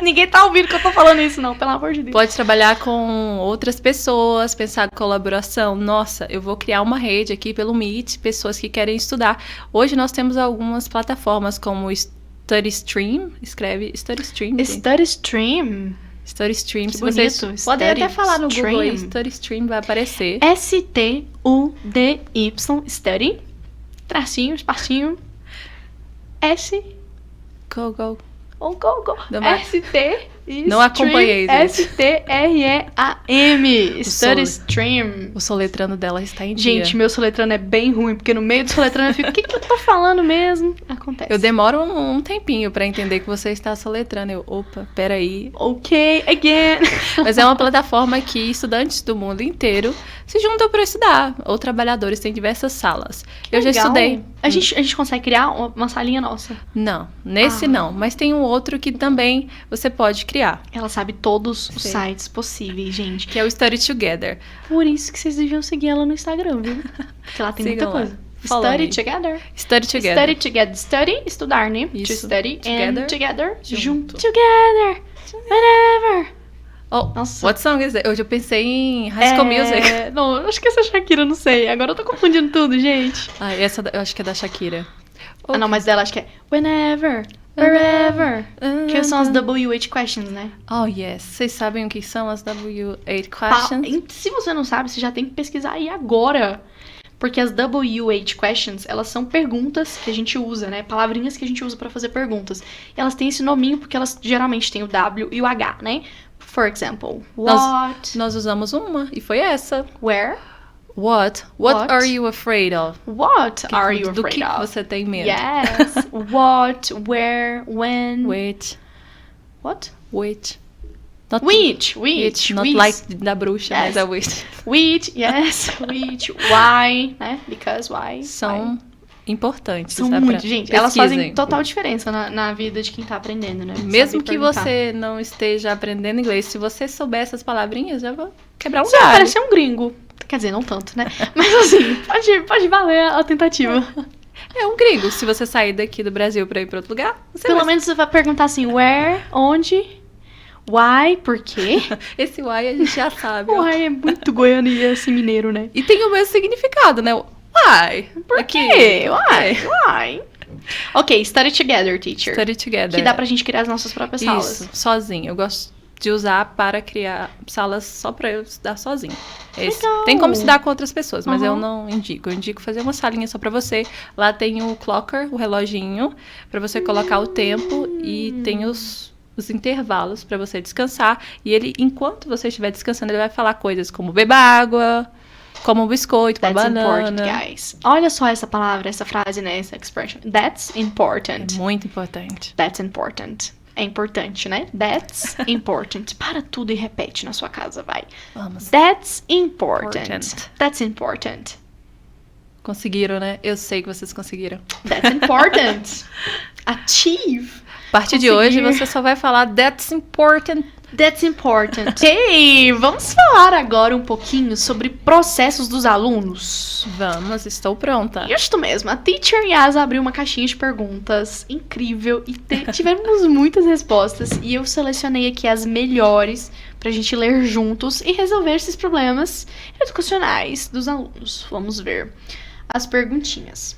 ninguém tá ouvindo que eu tô falando isso, não, pelo amor de Deus. Pode trabalhar com outras pessoas, pensar em colaboração. Nossa, eu vou criar uma rede aqui pelo Meet, pessoas que querem estudar. Hoje nós temos algumas plataformas como StudyStream, escreve StudyStream. StudyStream? StudyStream, se vocês podem até falar no Google aí, StudyStream vai aparecer. STUDY, Study, tracinho, espacinho, S... Go. Go. ST... Não acompanhei, gente. STREAM. StudyStream. O soletrando dela está em dia. Gente, meu soletrando é bem ruim, porque no meio do soletrando eu fico, o que eu tô falando mesmo? Acontece. Eu demoro um tempinho pra entender que você está soletrando. Opa, peraí. Ok, again. Mas é uma plataforma que estudantes do mundo inteiro se juntam pra estudar. Ou trabalhadores, tem diversas salas. Eu já estudei. A gente consegue criar uma salinha nossa? Não, nesse não. Mas tem um outro que também você pode criar. Ela sabe todos os sites possíveis, gente. Que é o Study Together. Por isso que vocês deviam seguir ela no Instagram, viu? Porque lá tem muita coisa. Study Together. Study Together. Study Together. Study, estudar, né? Isso. To study. Together. And together. Junto. Together. Whenever. Oh, nossa. What song is that? Hoje eu pensei em High School Music. Não, acho que essa Shakira, não sei. Agora eu tô confundindo tudo, gente. Essa eu acho que é da Shakira. Okay. Ah, não, mas dela acho que é Whenever. Wherever. Que são as WH questions, né? Oh, yes. Vocês sabem o que são as WH questions? Se você não sabe, você já tem que pesquisar aí agora. Porque as WH questions, elas são perguntas que a gente usa, né? Palavrinhas que a gente usa pra fazer perguntas. E elas têm esse nominho porque elas geralmente têm o W e o H, né? For example, what? Nós usamos uma, e foi essa. Where? What are you afraid of? What are you Do afraid que of? você tem medo? Yes. What, where, when. Which. What? Which. Which. Not like da bruxa, Yes. mas a which. Which, yes. Which, why, né? Because, why. São importantes. São tá? muito, gente. Elas fazem total diferença na vida de quem tá aprendendo, né? Mesmo Saber que perguntar. você não esteja aprendendo inglês, se você souber essas palavrinhas, já vou quebrar um Você vai galho. parecer um gringo. Quer dizer, não tanto, né? Mas assim, pode valer a tentativa. É um gringo. Se você sair daqui do Brasil pra ir pra outro lugar, você Pelo vai... menos você vai perguntar assim, where, onde, why, por quê? Esse why a gente já sabe. ó. Why é muito goiano e assim mineiro, né? E tem o mesmo significado, né? Why? Por Aqui. quê? Why? Ok, study together, teacher. Study together. Que dá pra gente criar as nossas próprias salas. Isso, sozinho. Eu gosto de usar para criar salas só pra eu estudar sozinho. Legal. Tem como estudar com outras pessoas, mas Uhum. eu não indico. Eu indico fazer uma salinha só pra você. Lá tem o clocker, o reloginho, pra você colocar o tempo e tem os intervalos pra você descansar. E ele, enquanto você estiver descansando, ele vai falar coisas como beba água, como um biscoito, uma That's important, banana. guys. Olha só essa palavra, essa frase, né? Essa expression. That's important. É muito importante. That's important. É importante, né? That's important. Para tudo e repete na sua casa, vai. Vamos. That's important. Important. That's important. Conseguiram, né? Eu sei que vocês conseguiram. That's important. Achieve. A partir de hoje, Conseguir. você só vai falar that's important. That's important. Hey, vamos falar agora um pouquinho sobre processos dos alunos. Vamos, estou pronta. Isto mesmo, a Teacher Yas abriu uma caixinha de perguntas incrível e tivemos muitas respostas e eu selecionei aqui as melhores pra gente ler juntos e resolver esses problemas educacionais dos alunos. Vamos ver as perguntinhas.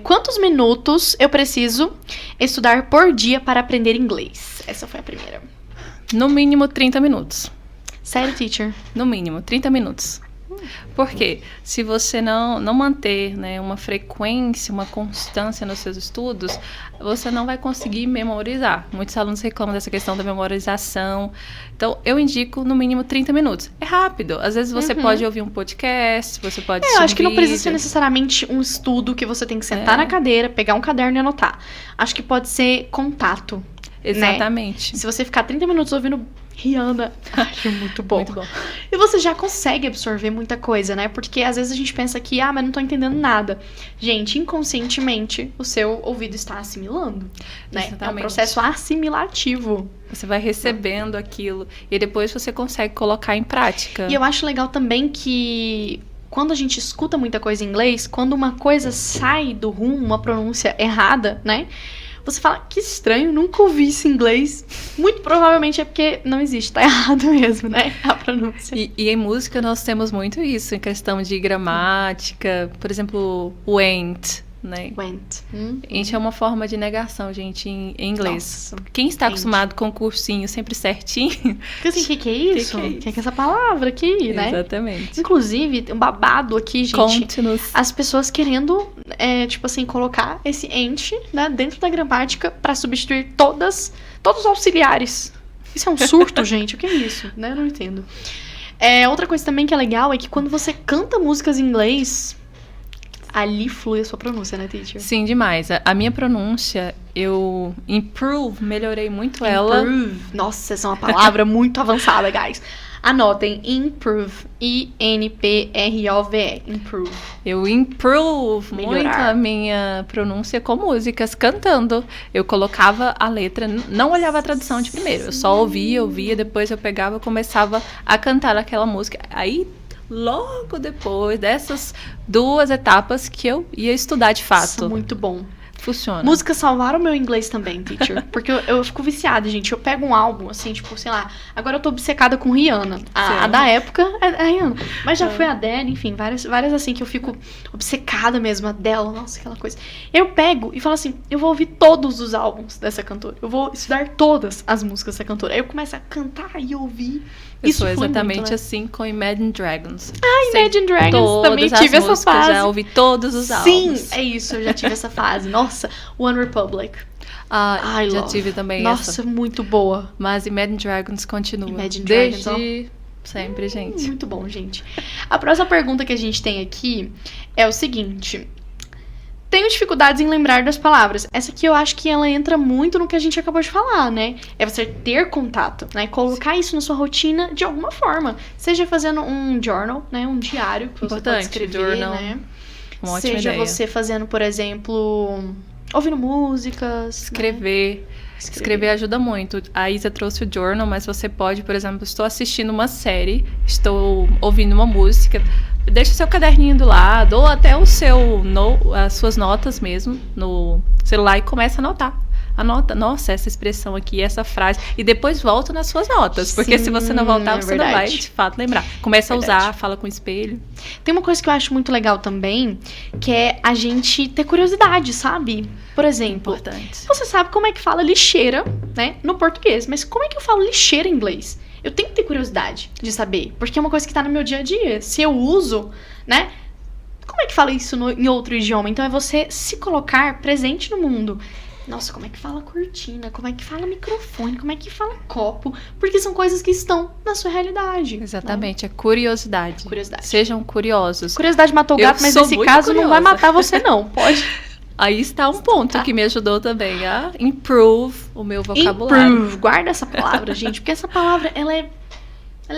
Quantos minutos eu preciso estudar por dia para aprender inglês? Essa foi a primeira. No mínimo 30 minutos. Sério, teacher? No mínimo 30 minutos. Porque se você não manter, né, uma frequência, uma constância nos seus estudos, você não vai conseguir memorizar. Muitos alunos reclamam dessa questão da memorização. Então, eu indico no mínimo 30 minutos. É rápido. Às vezes você pode ouvir um podcast, você pode assistir Eu acho que não precisa ser vídeo. necessariamente um estudo que você tem que sentar na cadeira, pegar um caderno e anotar. Acho que pode ser contato. Exatamente. Se você ficar 30 minutos ouvindo Rihanna, acho muito bom. Muito bom. E você já consegue absorver muita coisa, né? Porque às vezes a gente pensa que, mas não tô entendendo nada. Gente, inconscientemente, o seu ouvido está assimilando, né? É um Exatamente. processo assimilativo. Você vai recebendo aquilo e depois você consegue colocar em prática. E eu acho legal também que quando a gente escuta muita coisa em inglês, quando uma coisa sai do rumo, uma pronúncia errada, né? Você fala, que estranho, nunca ouvi isso em inglês. Muito provavelmente é porque não existe, tá errado mesmo, né? A pronúncia. E em música nós temos muito isso, em questão de gramática. Por exemplo, o ain't, né? Went. Ain't é uma forma de negação, gente, em inglês. Nossa. Quem está Ain't. acostumado com o cursinho sempre certinho... Porque assim, que é isso? Que é isso? Que é essa palavra aqui, né? Exatamente. Inclusive, tem um babado aqui, gente. Conte-nos. As pessoas querendo, tipo assim, colocar esse ente, né, dentro da gramática pra substituir todos os auxiliares. Isso é um surto, gente. O que é isso? Né? Eu não entendo. Outra coisa também que é legal é que quando você canta músicas em inglês, ali flui a sua pronúncia, né, teacher? Sim, demais. A minha pronúncia, eu melhorei muito ela. Improve. Nossa, essa é uma palavra muito avançada, guys. Anotem, improve. I-N-P-R-O-V-E. Improve. Eu improve Melhorar. muito a minha pronúncia com músicas, cantando. Eu colocava a letra, não olhava a tradução de primeiro. Eu só ouvia, depois eu pegava e começava a cantar aquela música. Aí, logo depois dessas 2 etapas que eu ia estudar de fato. Nossa, muito bom. Funciona. Músicas salvaram o meu inglês também, teacher. Porque eu fico viciada, gente. Eu pego um álbum, assim, tipo, sei lá. Agora eu tô obcecada com Rihanna. A da época é a Rihanna. Mas já foi a Adele, enfim, várias assim que eu fico obcecada mesmo. A Adele, nossa, aquela coisa. Eu pego e falo assim, eu vou ouvir todos os álbuns dessa cantora. Eu vou estudar todas as músicas dessa cantora. Aí eu começo a cantar e ouvir. Isso foi exatamente muito, né? Assim com Imagine Dragons. Imagine Dragons, também tive essa fase. Já ouvi todos os álbuns. Sim, é isso, eu já tive essa fase. Nossa, One Republic. Já tive também Nossa, essa. Nossa, muito boa. Mas Imagine Dragons continua. Imagine Dragons, desde sempre, gente. Muito bom, gente. A próxima pergunta que a gente tem aqui é o seguinte... Tenho dificuldades em lembrar das palavras. Essa aqui eu acho que ela entra muito no que a gente acabou de falar, né? É você ter contato, né? Colocar isso na sua rotina de alguma forma. Seja fazendo um journal, né? Um diário que você pode escrever, journal. Né? Uma ótima Seja ideia. Você fazendo, por exemplo, ouvindo músicas. Escrever. Né? Escrever ajuda muito. A Isa trouxe o journal, mas você pode, por exemplo, estou assistindo uma série, estou ouvindo uma música... Deixa o seu caderninho do lado, ou até as suas notas mesmo no celular e começa a anotar. Anota, nossa, essa expressão aqui, essa frase. E depois volta nas suas notas. Porque se você não voltar, você não vai, de fato, lembrar. Começa a usar, fala com o espelho. Tem uma coisa que eu acho muito legal também, que é a gente ter curiosidade, sabe? Por exemplo, importante. Você sabe como é que fala lixeira, né, no português. Mas como é que eu falo lixeira em inglês? Eu tenho que ter curiosidade de saber, porque é uma coisa que tá no meu dia a dia. Se eu uso, né? Como é que fala isso em outro idioma? Então é você se colocar presente no mundo. Nossa, como é que fala cortina? Como é que fala microfone? Como é que fala copo? Porque são coisas que estão na sua realidade. Exatamente, né? É curiosidade. Curiosidade. Sejam curiosos. Curiosidade matou o gato, mas nesse caso curiosa. Não vai matar você não, pode... Aí está um ponto que me ajudou também a improve o meu vocabulário. Improve, guarda essa palavra, gente, porque essa palavra, ela é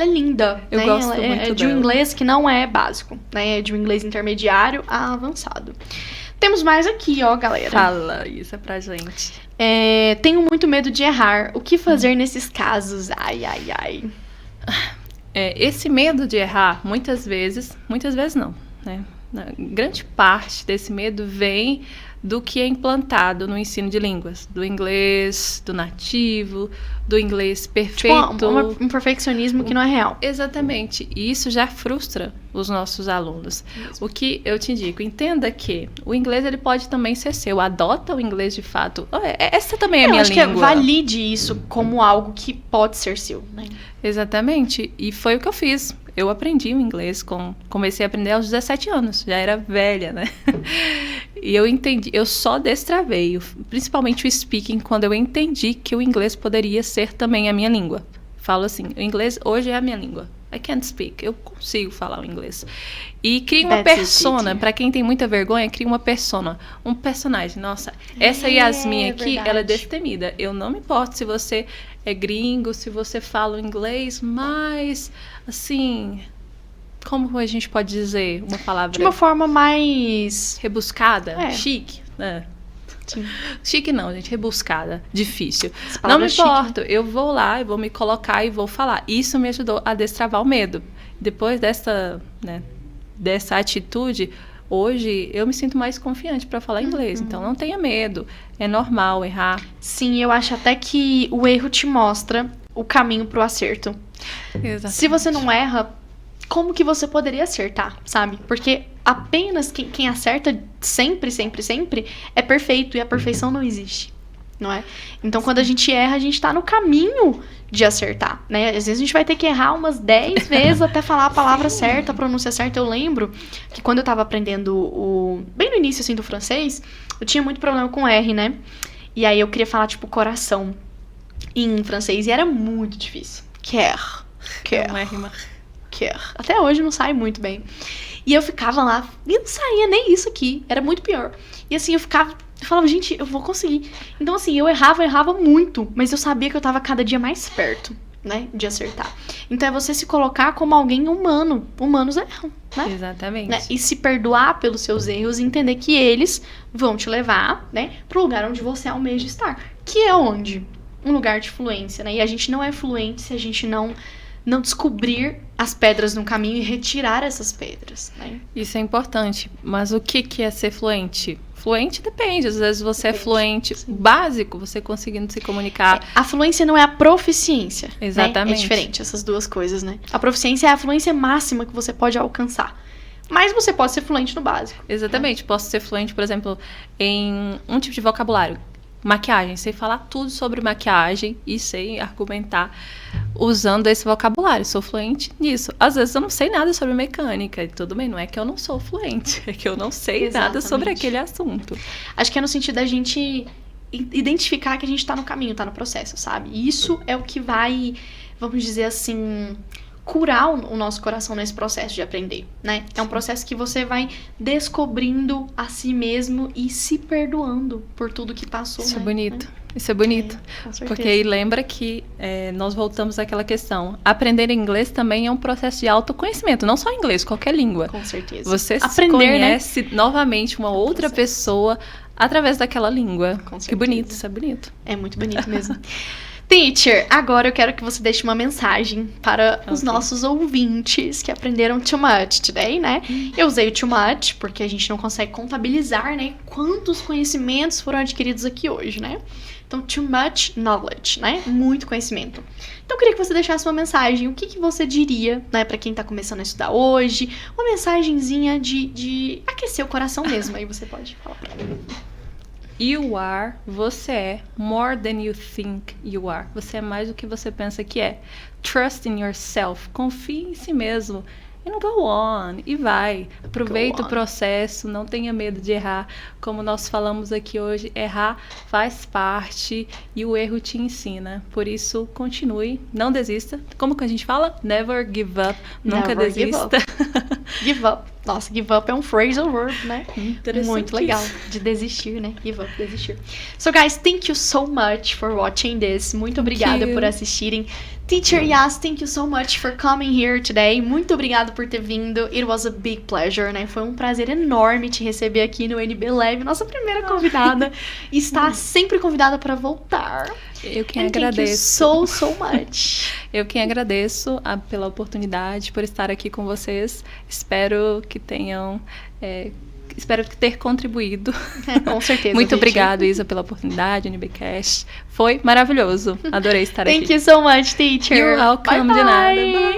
linda. Eu né? gosto ela muito de um inglês que não é básico, né? É de um inglês intermediário a avançado. Temos mais aqui, ó, galera. Fala isso pra gente. Tenho muito medo de errar. O que fazer nesses casos? Ai, ai, ai. Esse medo de errar, muitas vezes não, né? Grande parte desse medo vem do que é implantado no ensino de línguas, do inglês, do nativo, do inglês perfeito. Tipo, um perfeccionismo que não é real. Exatamente. E isso já frustra os nossos alunos. O que eu te indico, entenda que o inglês ele pode também ser seu. Adota o inglês de fato. Essa também é a minha língua. Eu acho que valide isso como algo que pode ser seu, né? Exatamente. E foi o que eu fiz. Eu aprendi o inglês, comecei a aprender aos 17 anos, já era velha, né? E eu entendi, eu só destravei, principalmente o speaking, quando eu entendi que o inglês poderia ser também a minha língua. Falo assim, o inglês hoje é a minha língua. I can't speak, eu consigo falar o inglês. E cria uma persona, para quem tem muita vergonha, cria uma persona, um personagem. Nossa, essa Yasmin aqui, verdade. Ela é destemida. Eu não me importo se você é gringo, se você fala o inglês, mas, assim, como a gente pode dizer uma palavra? De uma forma mais... rebuscada, chique, né? Sim. Chique não, gente, rebuscada, difícil. Não me importo, eu vou lá, eu vou me colocar e vou falar. Isso me ajudou a destravar o medo. Depois dessa atitude, hoje eu me sinto mais confiante para falar inglês. Então não tenha medo, é normal errar. Sim, eu acho até que o erro te mostra o caminho pro acerto. Exatamente. Se você não erra, como que você poderia acertar, sabe? Porque apenas quem acerta sempre, sempre, sempre é perfeito e a perfeição não existe, não é? Então, quando a gente erra, a gente tá no caminho de acertar, né? Às vezes a gente vai ter que errar umas 10 vezes até falar a palavra certa, a pronúncia certa. Eu lembro que quando eu tava aprendendo bem no início, assim, do francês, eu tinha muito problema com R, né? E aí eu queria falar, tipo, coração em francês e era muito difícil. Quer. Até hoje não sai muito bem. E eu ficava lá, e não saía nem isso aqui, era muito pior. E assim, eu falava, gente, eu vou conseguir. Então assim, eu errava muito, mas eu sabia que eu tava cada dia mais perto, né, de acertar. Então é você se colocar como alguém humano. Humanos erram, né? Exatamente. Né? E se perdoar pelos seus erros e entender que eles vão te levar, né, pro lugar onde você almeja estar. Que é onde? Um lugar de fluência, né? E a gente não é fluente se a gente não descobrir as pedras no caminho e retirar essas pedras, né? Isso é importante. Mas o que é ser fluente? Fluente depende. Às vezes você é fluente básico, você conseguindo se comunicar. A fluência não é a proficiência. Exatamente. Né? É diferente essas duas coisas, né? A proficiência é a fluência máxima que você pode alcançar. Mas você pode ser fluente no básico. Exatamente. Né? Posso ser fluente, por exemplo, em um tipo de vocabulário. Maquiagem. Sei falar tudo sobre maquiagem e sei argumentar usando esse vocabulário. Sou fluente nisso. Às vezes eu não sei nada sobre mecânica. E tudo bem, não é que eu não sou fluente. É que eu não sei nada sobre aquele assunto. Acho que é no sentido da gente identificar que a gente tá no caminho, tá no processo, sabe? E isso é o que vai, vamos dizer assim, curar o nosso coração nesse processo de aprender, né? É um processo que você vai descobrindo a si mesmo e se perdoando por tudo que passou. Isso né? é bonito. Isso é bonito. Com certeza. Porque aí lembra que nós voltamos àquela questão. Aprender inglês também é um processo de autoconhecimento. Não só inglês, qualquer língua. Com certeza. Você conhece, né? Novamente uma outra pessoa através daquela língua. Com certeza. Que bonito, isso é bonito. É muito bonito mesmo. Teacher, agora eu quero que você deixe uma mensagem para os nossos ouvintes que aprenderam too much today, né? Eu usei o too much porque a gente não consegue contabilizar, né? Quantos conhecimentos foram adquiridos aqui hoje, né? Então, too much knowledge, né? Muito conhecimento. Então, eu queria que você deixasse uma mensagem. O que você diria, né? Para quem tá começando a estudar hoje. Uma mensagenzinha de aquecer o coração mesmo. Aí você pode falar pra mim. Você é more than you think you are. Você é mais do que você pensa que é. Trust in yourself. Confie em si mesmo. And go on. E vai. Aproveita o processo. Não tenha medo de errar. Como nós falamos aqui hoje, errar faz parte e o erro te ensina. Por isso, continue. Não desista. Como que a gente fala? Never give up. Nunca desista. Give up. Nossa, give up é um phrasal verb, né? Muito legal. De desistir, né? Give up, desistir. So, guys, thank you so much for watching this. Muito obrigada por assistirem. Teacher Yas, thank you so much for coming here today. Muito obrigada por ter vindo. It was a big pleasure, né? Foi um prazer enorme te receber aqui no NB Lab. Nossa primeira convidada. Está sempre convidada para voltar. Eu que agradeço. Thank you so much. Eu que agradeço pela oportunidade, por estar aqui com vocês. Espero que tenham... Espero ter contribuído. Com certeza. Muito obrigada, Isa, pela oportunidade, NBcast. Foi maravilhoso. Adorei estar aqui. Thank you so much, teacher. You're welcome. Bye, bye. De nada. Bye.